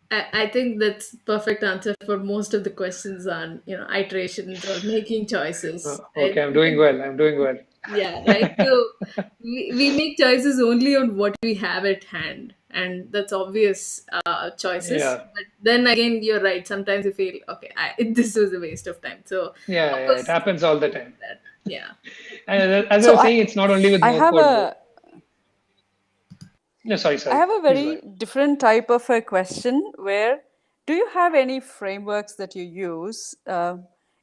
I think that's perfect answer for most of the questions on iterations or making choices. Okay, Right? I'm doing well. I'm doing well. Yeah, right. So we make choices only on what we have at hand, and that's obvious choices. Yeah, But then again, you're right. Sometimes you feel, okay, this was a waste of time. So yeah, of yeah. It course, happens all the do time. that. Yeah. And as I So was saying, it's not only with I no have code though. a No, sorry, I sorry. have a Please go very ahead. different type of a question where do you have any frameworks that you use,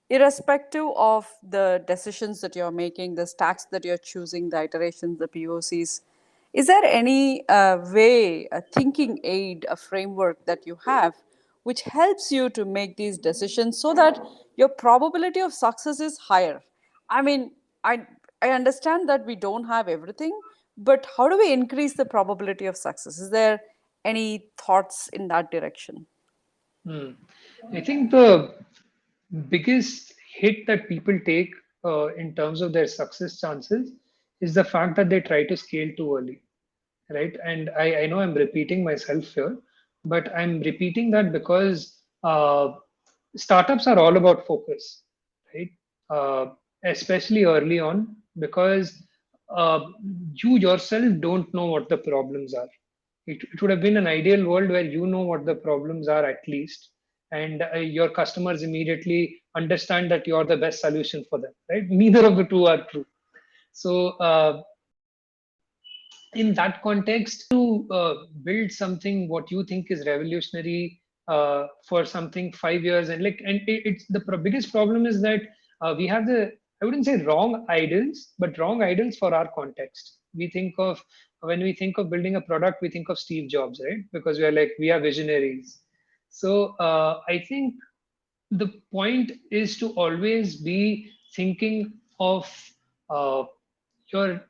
irrespective of the decisions that you're making, the stacks that you're choosing, the iterations, the POCs? Is there any way, a thinking aid, a framework that you have which helps you to make these decisions so that your probability of success is higher? I mean, I I understand that we don't have everything, but how do we increase the probability of success? Is there any thoughts in that direction? Hmm. I think the biggest hit that people take in terms of their success chances is the fact that they try to scale too early, right? And I know I'm repeating myself here, but I'm repeating that because startups are all about focus, right? Especially early on, because uh, you yourself don't know what the problems are. It would have been an ideal world where you know what the problems are at least, and your customers immediately understand that you're the best solution for them, right? Neither of the two are true. So in that context, to build something what you think is revolutionary for something 5 years, and it's biggest problem is that we have the, I wouldn't say wrong idols, but wrong idols for our context. We think of, when we think of building a product, we think of Steve Jobs, right? Because we are visionaries. So I think the point is to always be thinking of uh, your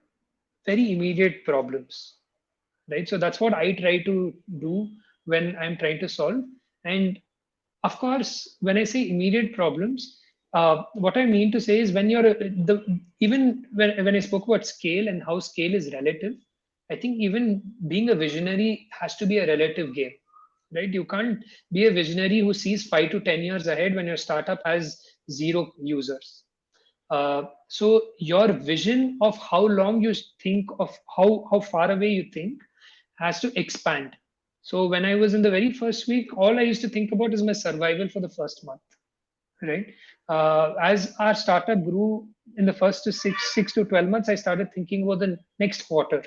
very immediate problems, right? So that's what I try to do when I'm trying to solve. And of course, when I say immediate problems, what I mean to say is when you're even when I spoke about scale and how scale is relative, I think even being a visionary has to be a relative game, right? You can't be a visionary who sees 5 to 10 years ahead when your startup has zero users. So your vision of how long you think of how far away you think has to expand. So when I was in the very first week, all I used to think about is my survival for the first month, right? As our startup grew in the first to 6 to 12 months, I started thinking about the next quarter.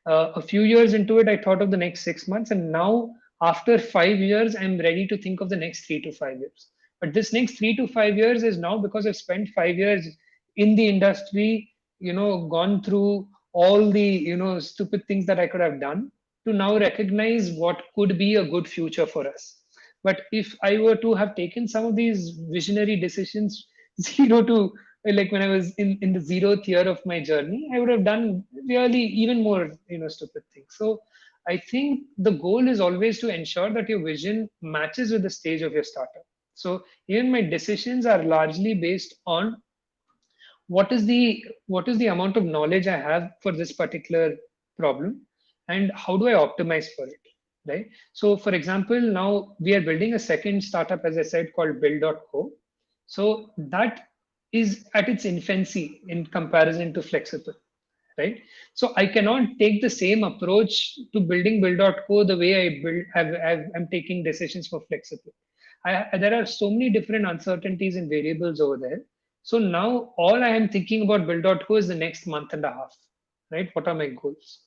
A few years into it, I thought of the next 6 months, and now after 5 years, I'm ready to think of the next 3 to 5 years. But this next 3 to 5 years is now because I've spent 5 years in the industry, gone through all the stupid things that I could have done to now recognize what could be a good future for us. But if I were to have taken some of these visionary decisions, zero to like when I was in the zeroth year of my journey, I would have done really even more, stupid things. So I think the goal is always to ensure that your vision matches with the stage of your startup. So even my decisions are largely based on what is the amount of knowledge I have for this particular problem, and how do I optimize for it. right? So for example, now we are building a second startup, as I said, called build.co. So that is at its infancy in comparison to Flexible, right? So I cannot take the same approach to building build.co the way I'm taking decisions for Flexible. There are so many different uncertainties and variables over there. So now all I am thinking about build.co is the next month and a half, right? What are my goals?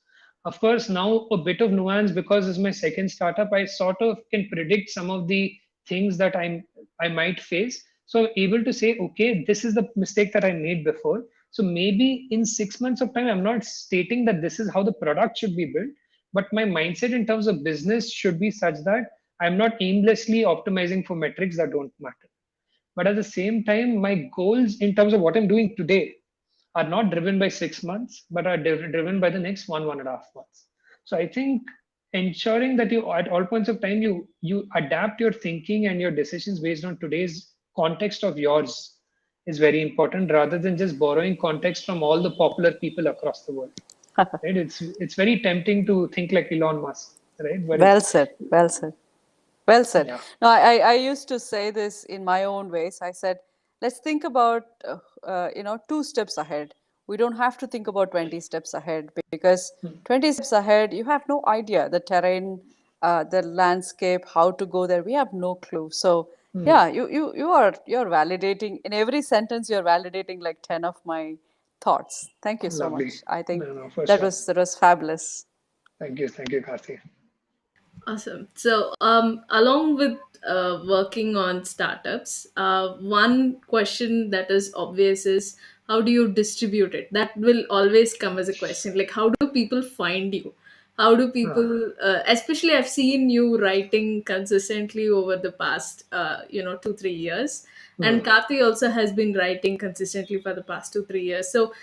Of course, now a bit of nuance because it's my second startup. I sort of can predict some of the things that I might face. So I'm able to say, okay, this is the mistake that I made before. So maybe in 6 months of time, I'm not stating that this is how the product should be built, but my mindset in terms of business should be such that I'm not aimlessly optimizing for metrics that don't matter. But at the same time, my goals in terms of what I'm doing today are not driven by 6 months, but are driven by the next 1.5 months. So I think ensuring that you at all points of time you adapt your thinking and your decisions based on today's context of yours is very important rather than just borrowing context from all the popular people across the world. Right? It's very tempting to think like Elon Musk, right? But Well it's said. Well said. Well said. yeah. No, I used to say this in my own ways. I said, let's think about, 2 steps ahead. We don't have to think about 20 steps ahead because 20 steps ahead, you have no idea the terrain, the landscape, how to go there. We have no clue. So Hmm. yeah, you're validating in every sentence. You're validating like 10 of my thoughts. Thank you so Lovely. much. I think No, no, for sure. that was fabulous. Thank you, Karthi. Awesome. So, along with working on startups, one question that is obvious is how do you distribute it? That will always come as a question. Like, how do people find you? How do Ah, people, especially I've seen you writing consistently over the past, 2, 3 years. And hmm. Kathy also has been writing consistently for the past 2, 3 years. So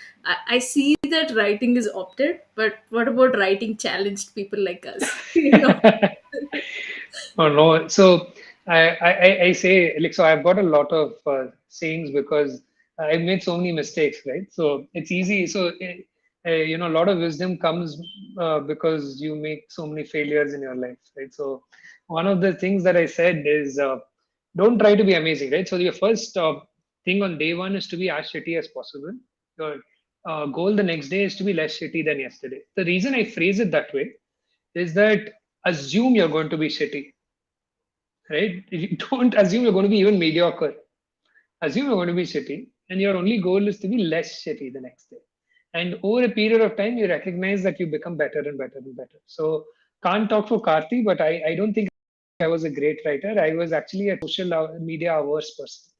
I see that writing is opted, but what about writing challenged people like us? Oh no. So I say like so I've got a lot of sayings because I've made so many mistakes, right? So it's easy. So a lot of wisdom comes because you make so many failures in your life, right? So one of the things that I said is don't try to be amazing, right? So your first thing on day one is to be as shitty as possible. Your goal the next day is to be less shitty than yesterday. The reason I phrase it that way is that assume you're going to be shitty, right? You don't assume you're going to be even mediocre. Assume you're going to be shitty, and your only goal is to be less shitty the next day. And over a period of time, you recognize that you become better and better and better. So, can't talk for Karthi, but I don't think I was a great writer. I was actually a social media averse person,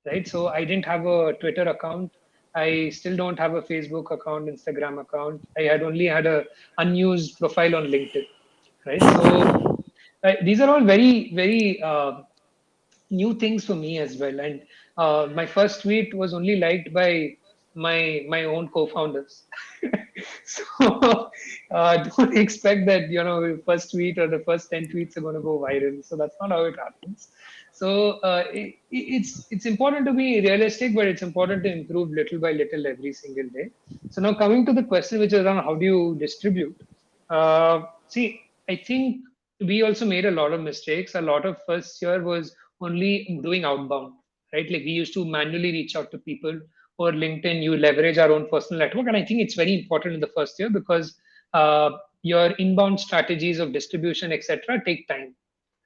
right? So, I didn't have a Twitter account. I still don't have a Facebook account, Instagram account. I had only had a unused profile on LinkedIn, right? So these are all very very new things for me as well. And my first tweet was only liked by my own co-founders. So don't expect that the first tweet or the first 10 tweets are going to go viral. So that's not how it happens. So it's important to be realistic, but it's important to improve little by little every single day. So now coming to the question, which is on how do you distribute? See, I think we also made a lot of mistakes. A lot of first year was only doing outbound, right? Like we used to manually reach out to people or LinkedIn. You leverage our own personal network, and I think it's very important in the first year because your inbound strategies of distribution, etc., take time,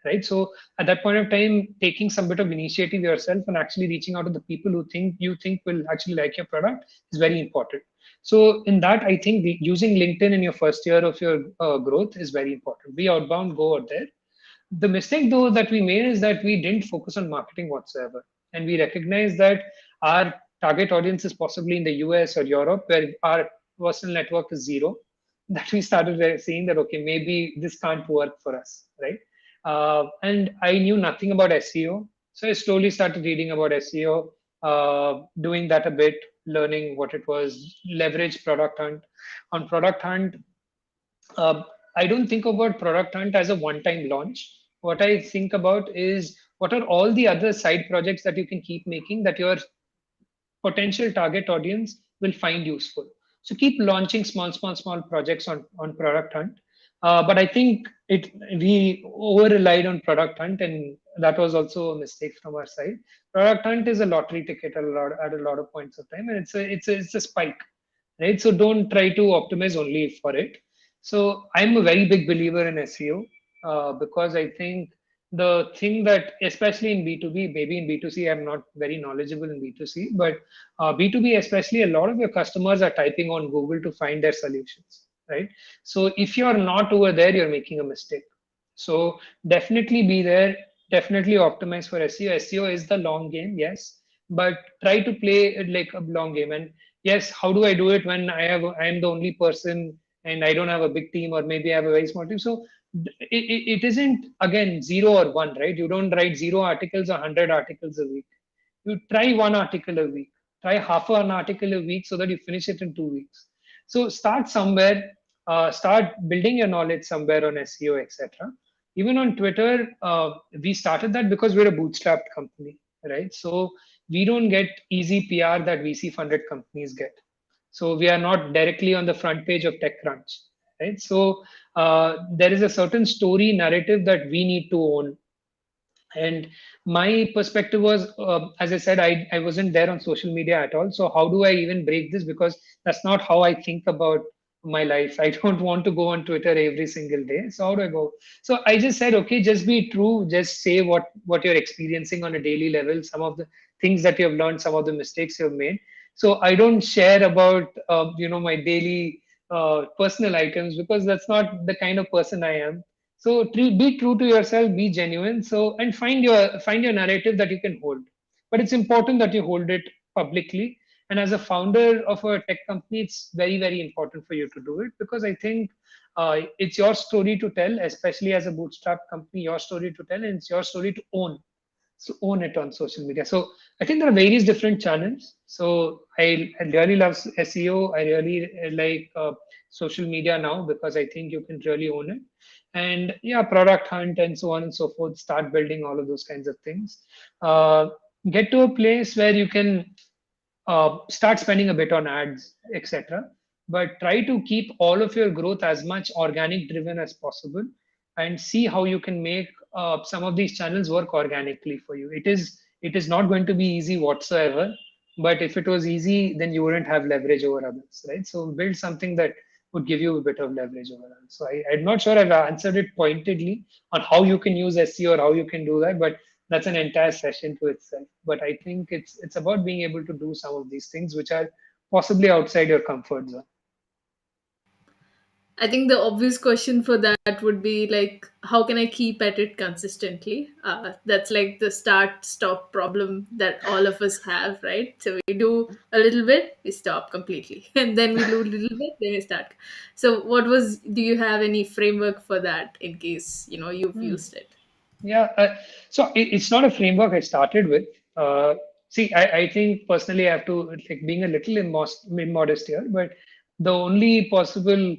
right? So at that point of time, taking some bit of initiative yourself and actually reaching out to the people who think will actually like your product is very important. So in that, I think using LinkedIn in your first year of your growth is very important. Be outbound, go out there. The mistake though that we made is that we didn't focus on marketing whatsoever, and we recognized that our target audience is possibly in the US or Europe, where our personal network is zero. That we started saying that okay, maybe this can't work for us, right? And I knew nothing about SEO, so I slowly started reading about SEO, doing that a bit, learning what it was, leverage Product Hunt. On Product Hunt, uh, I don't think about Product Hunt as a one-time launch. What I think about is what are all the other side projects that you can keep making that your potential target audience will find useful. So keep launching small projects on Product Hunt. But I think we over relied on product hunt, and that was also a mistake from our side. Product hunt is a lottery ticket at a lot of points of time, and it's a spike, right? So don't try to optimize only for it. So I'm a very big believer in SEO, because I think the thing that, especially in B2B, maybe in B2C, I'm not very knowledgeable in B2C, but B2B especially, a lot of your customers are typing on Google to find their solutions, right? So if you're not over there, you're making a mistake. So definitely be there, definitely optimize for SEO. SEO is the long game, yes, but try to play it like a long game. And yes, how do I do it when I am the only person and I don't have a big team, or maybe I have a very small team? So it isn't again zero or one, right? You don't write zero articles or 100 articles a week. You try one article a week, try half an article a week so that you finish it in 2 weeks. So start somewhere, start building your knowledge somewhere on SEO, etc. Even on Twitter, we started that because we're a bootstrapped company, right? So we don't get easy PR that VC funded companies get. So we are not directly on the front page of TechCrunch, right? So there is a certain story narrative that we need to own. And my perspective was, as I said, I wasn't there on social media at all. So how do I even break this? Because that's not how I think about my life. I don't want to go on Twitter every single day. So how do I go? So I just said, okay, just be true. Just say what you're experiencing on a daily level, some of the things that you have learned, some of the mistakes you've made. So I don't share about my daily personal items, because that's not the kind of person I am. So be true to yourself, be genuine. So and find your narrative that you can hold. But it's important that you hold it publicly. And as a founder of a tech company, it's very, very important for you to do it, because I think it's your story to tell, especially as a bootstrap company, your story to tell, and it's your story to own. So own it on social media. So I think there are various different channels. So I really love SEO. I really like social media now, because I think you can really own it. And yeah, product hunt and so on and so forth. Start building all of those kinds of things. Uh, get to a place where you can start spending a bit on ads, etc. But try to keep all of your growth as much organic driven as possible, and see how you can make some of these channels work organically for you. It is not going to be easy whatsoever, but if it was easy, then you wouldn't have leverage over others, right? So build something that would give you a bit of leverage over others. So I'm not sure I've answered it pointedly on how you can use SEO or how you can do that, but that's an entire session to itself. But I think it's about being able to do some of these things which are possibly outside your comfort zone. I think the obvious question for that would be like, how can I keep at it consistently? That's like the start stop problem that all of us have, right? So we do a little bit, we stop completely, and then we do a little bit, then we start. So, do you have any framework for that in case you've Hmm. used it? Yeah, so it's not a framework I started with. See, I think personally I have to, like, being a little immodest here, but the only possible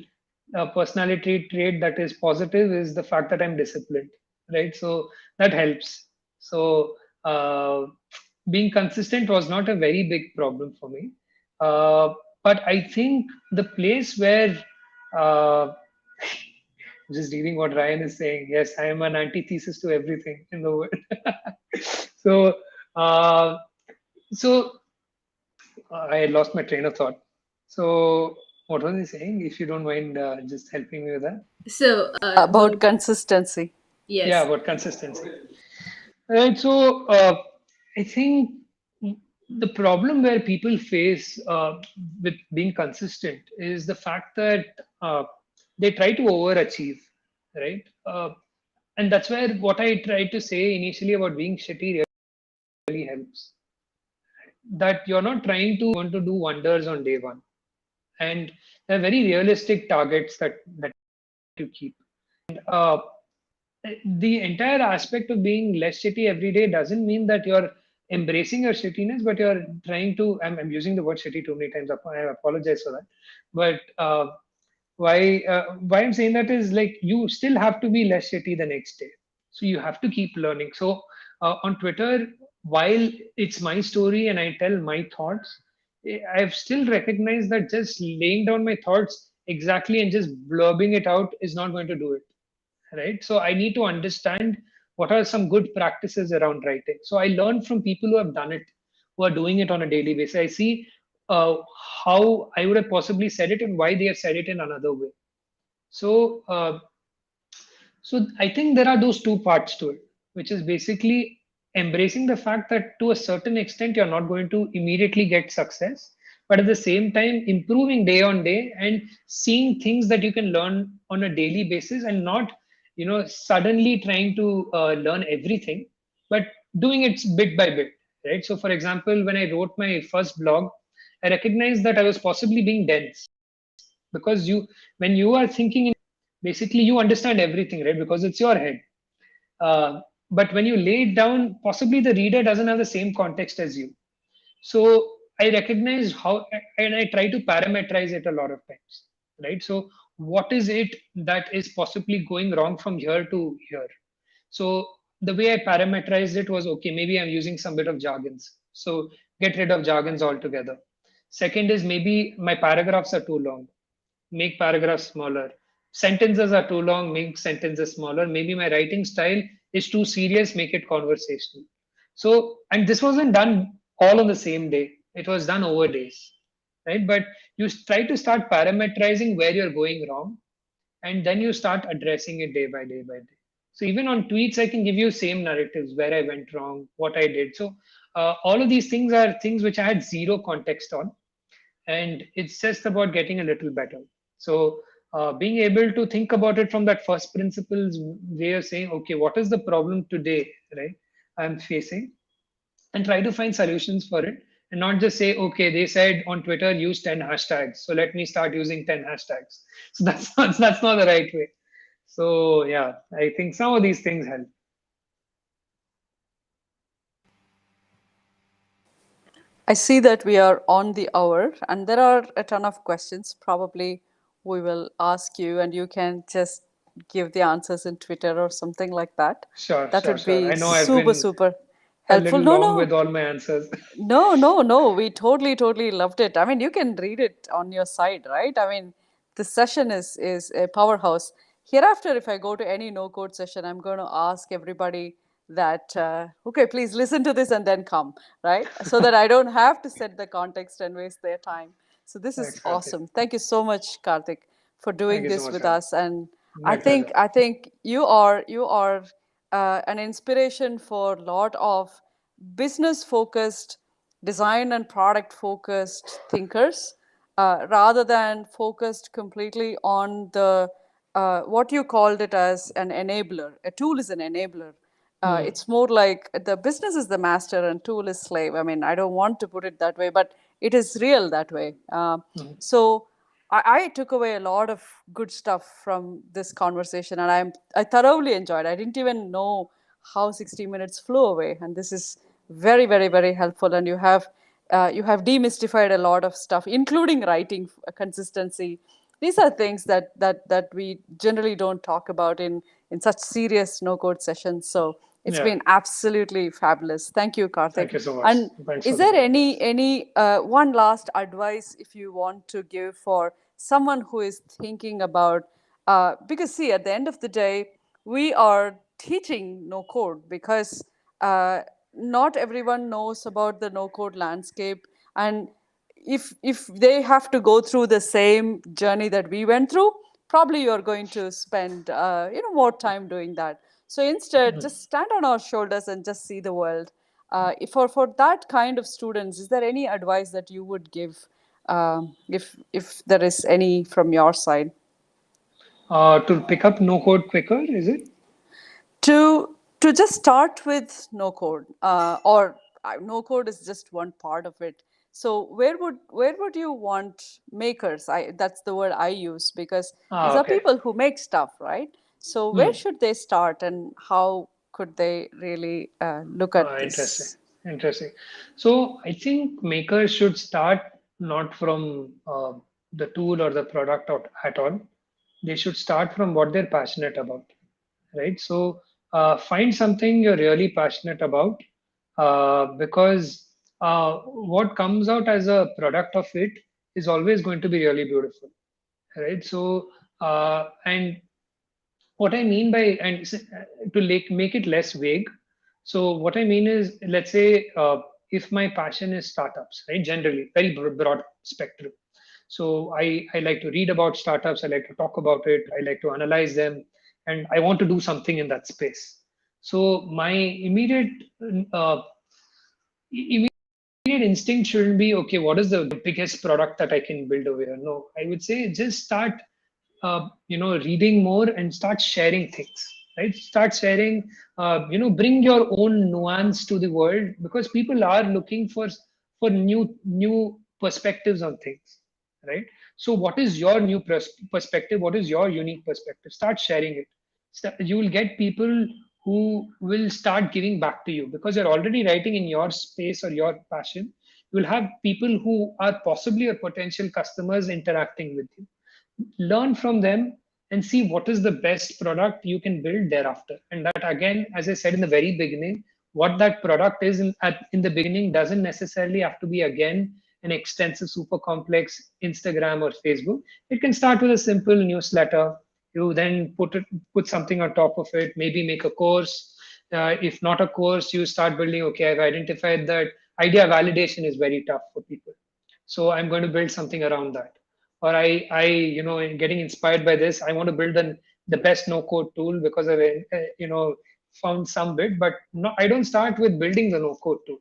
personality trait that is positive is the fact that I'm disciplined, right? So that helps. So being consistent was not a very big problem for me. Uh, but I think the place where uh, just reading what Ryan is saying. Yes, I am an antithesis to everything in the world. so, uh, so I lost my train of thought. So, what was he saying? If you don't mind, just helping me with that. So, About consistency. Yeah, yes, about consistency. Right. So, I think the problem where people face with being consistent is the fact that they try to overachieve, right? And that's where what I tried to say initially about being shitty really helps. That you're not trying to want to do wonders on day one, and they're very realistic targets that you keep. Uh, the entire aspect of being less shitty every day doesn't mean that you're embracing your shittiness, but you're trying to. I'm using the word shitty too many times. I apologize for that. But why I'm saying that is, like, you still have to be less shitty the next day. So you have to keep learning. So on Twitter, while it's my story and I tell my thoughts, I've still recognized that just laying down my thoughts exactly and just blurbing it out is not going to do it, right? So I need to understand what are some good practices around writing. So I learn from people who have done it, who are doing it on a daily basis. I see uh, how I would have possibly said it and why they have said it in another way. So so I think there are those two parts to it, which is basically embracing the fact that to a certain extent you're not going to immediately get success, but at the same time improving day on day and seeing things that you can learn on a daily basis and not, suddenly trying to learn everything, but doing it bit by bit, right? So for example, when I wrote my first blog, I recognized that I was possibly being dense because when you are thinking in basically you understand everything, right? Because it's your head. uh, but when you lay it down, possibly the reader doesn't have the same context as you. So I recognize how, and I try to parameterize it a lot of times, right? So what is it that is possibly going wrong from here to here? So the way I parameterized it was, okay, maybe I'm using some bit of jargons. So get rid of jargons altogether. Second is maybe my paragraphs are too long, make paragraphs smaller. Sentences are too long, make sentences smaller. Maybe my writing style is too serious, make it conversational. So, and this wasn't done all on the same day, it was done over days, right? But you try to start parameterizing where you're going wrong, and then you start addressing it day by day by day. So, even on tweets, I can give you same narratives where I went wrong, what I did. So, all of these things are things which I had zero context on, and it's just about getting a little better. So being able to think about it from that first principles way of saying, okay, what is the problem today, right, I'm facing, and try to find solutions for it, and not just say, okay, they said on Twitter use 10 hashtags, so let me start using 10 hashtags. So that's not the right way. So yeah, I think some of these things help. I see that we are on the hour, and there are a ton of questions. Probably we will ask you, and you can just give the answers in Twitter or something like that. Sure, That sure, would sure. be I know I've super, been super a helpful. little No, long no, with all my answers. no, no, no. We totally, totally loved it. I mean, you can read it on your side, right? I mean, the session is a powerhouse. Hereafter, if I go to any no code session, I'm going to ask everybody that okay, please listen to this and then come, right? So that I don't have to set the context and waste their time. So this is Thanks, Karthik. awesome. Thank you so much, Karthik, for Thank doing you so this much, with Ravi. us. And My pleasure. I think you are an inspiration for a lot of business focused, design and product focused thinkers, rather than focused completely on the what you called it as an enabler. A tool is an enabler. Hmm. It's more like the business is the master and tool is slave. I mean, I don't want to put it that way, but it is real that way. Hmm. So I took away a lot of good stuff from this conversation, and I thoroughly enjoyed. I didn't even know how 60 minutes flew away, and this is very, very, very helpful. And you have demystified a lot of stuff, including writing consistency. These are things that we generally don't talk about in such serious no code sessions. So it's Yeah. been absolutely fabulous. Thank you, Karthik. Thank you so much. And Thanks for is the there time. any one last advice if you want to give for someone who is thinking about because see at the end of the day we are teaching no code because not everyone knows about the no code landscape, and if they have to go through the same journey that we went through, probably you're going to spend more time doing that. So instead, Mm. just stand on our shoulders and just see the world. For that kind of students, is there any advice that you would give, if there is any from your side? To pick up no code quicker, is it? To just start with no code, or no code is just one part of it. So where would you want makers? That's the word I use because these Ah, are okay. people who make stuff, right? So where Hmm. should they start, and how could they really look at Interesting. this? Interesting. So I think makers should start not from the tool or the product at all. They should start from what they're passionate about, right? So find something you're really passionate about, because what comes out as a product of it is always going to be really beautiful, right? So and what I mean by to make it less vague. So what I mean is, let's say if my passion is startups, right? Generally, very broad spectrum. So I like to read about startups. I like to talk about it. I like to analyze them, and I want to do something in that space. So my uh, immediate instinct shouldn't be, okay, what is the biggest product that I can build over here? No, I would say just start reading more and start sharing things, right? Start sharing, bring your own nuance to the world, because people are looking for new perspectives on things, right? So what is your new perspective? What is your unique perspective? Start sharing it. You will get people who will start giving back to you, because you're already writing in your space or your passion. You will have people who are possibly your potential customers interacting with you. Learn from them and see what is the best product you can build thereafter. And that, again, as I said in the very beginning, what that product is in the beginning doesn't necessarily have to be, again, an extensive super complex Instagram or Facebook. It can start with a simple newsletter. You then put something on top of it, maybe make a course. If not a course, you start building, okay, I've identified that idea validation is very tough for people, so I'm going to build something around that. Or in getting inspired by this, I want to build the best no code tool because I've found some bit. But no, I don't start with building the no code tool.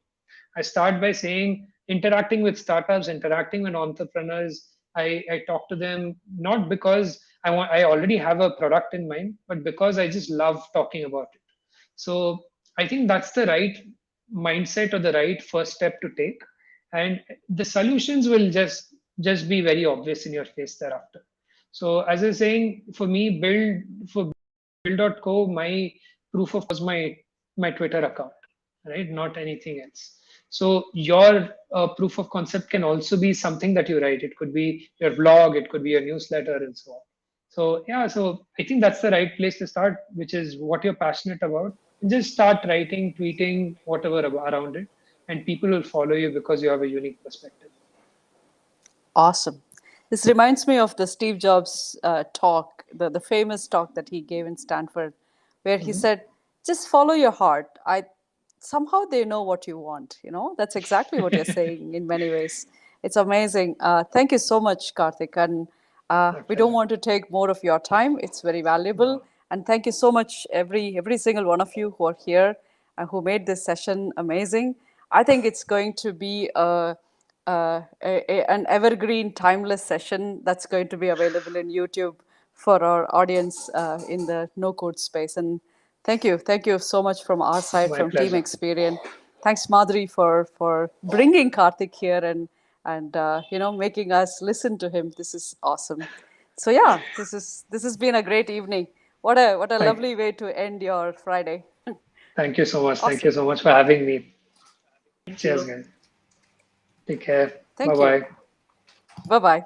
I start by saying, interacting with startups, interacting with entrepreneurs. I talk to them not because I already have a product in mind, but because I just love talking about it. So I think that's the right mindset or the right first step to take, and the solutions will just be very obvious in your face thereafter. So as I was saying, for me, build.co, my proof of was my Twitter account, right? Not anything else. So your proof of concept can also be something that you write. It could be your blog, it could be your newsletter, and so on. So yeah, so I think that's the right place to start, which is what you're passionate about. And just start writing, tweeting, whatever around it, and people will follow you because you have a unique perspective. Awesome. This reminds me of the Steve Jobs talk, the famous talk that he gave in Stanford, where he Mhm. said, just follow your heart. Somehow they know what you want. That's exactly what you're saying in many ways. It's amazing. Thank you so much, Karthik. And My we don't pleasure. want to take more of your time. It's very valuable. No, And thank you so much, every single one of you who are here and who made this session amazing. I think it's going to be an evergreen, timeless session that's going to be available in YouTube for our audience in the no code space. And thank you so much from our side, my from Team pleasure. Xperian. Thanks, Madhuri, for bringing Karthik here and making us listen to him. This is awesome. So yeah, this has been a great evening. What a Thank, lovely way to end your Friday. thank you so much. Thank you Awesome. so much for having me. Thank Cheers, you. guys. Take care. Bye Thank you. bye. Bye bye.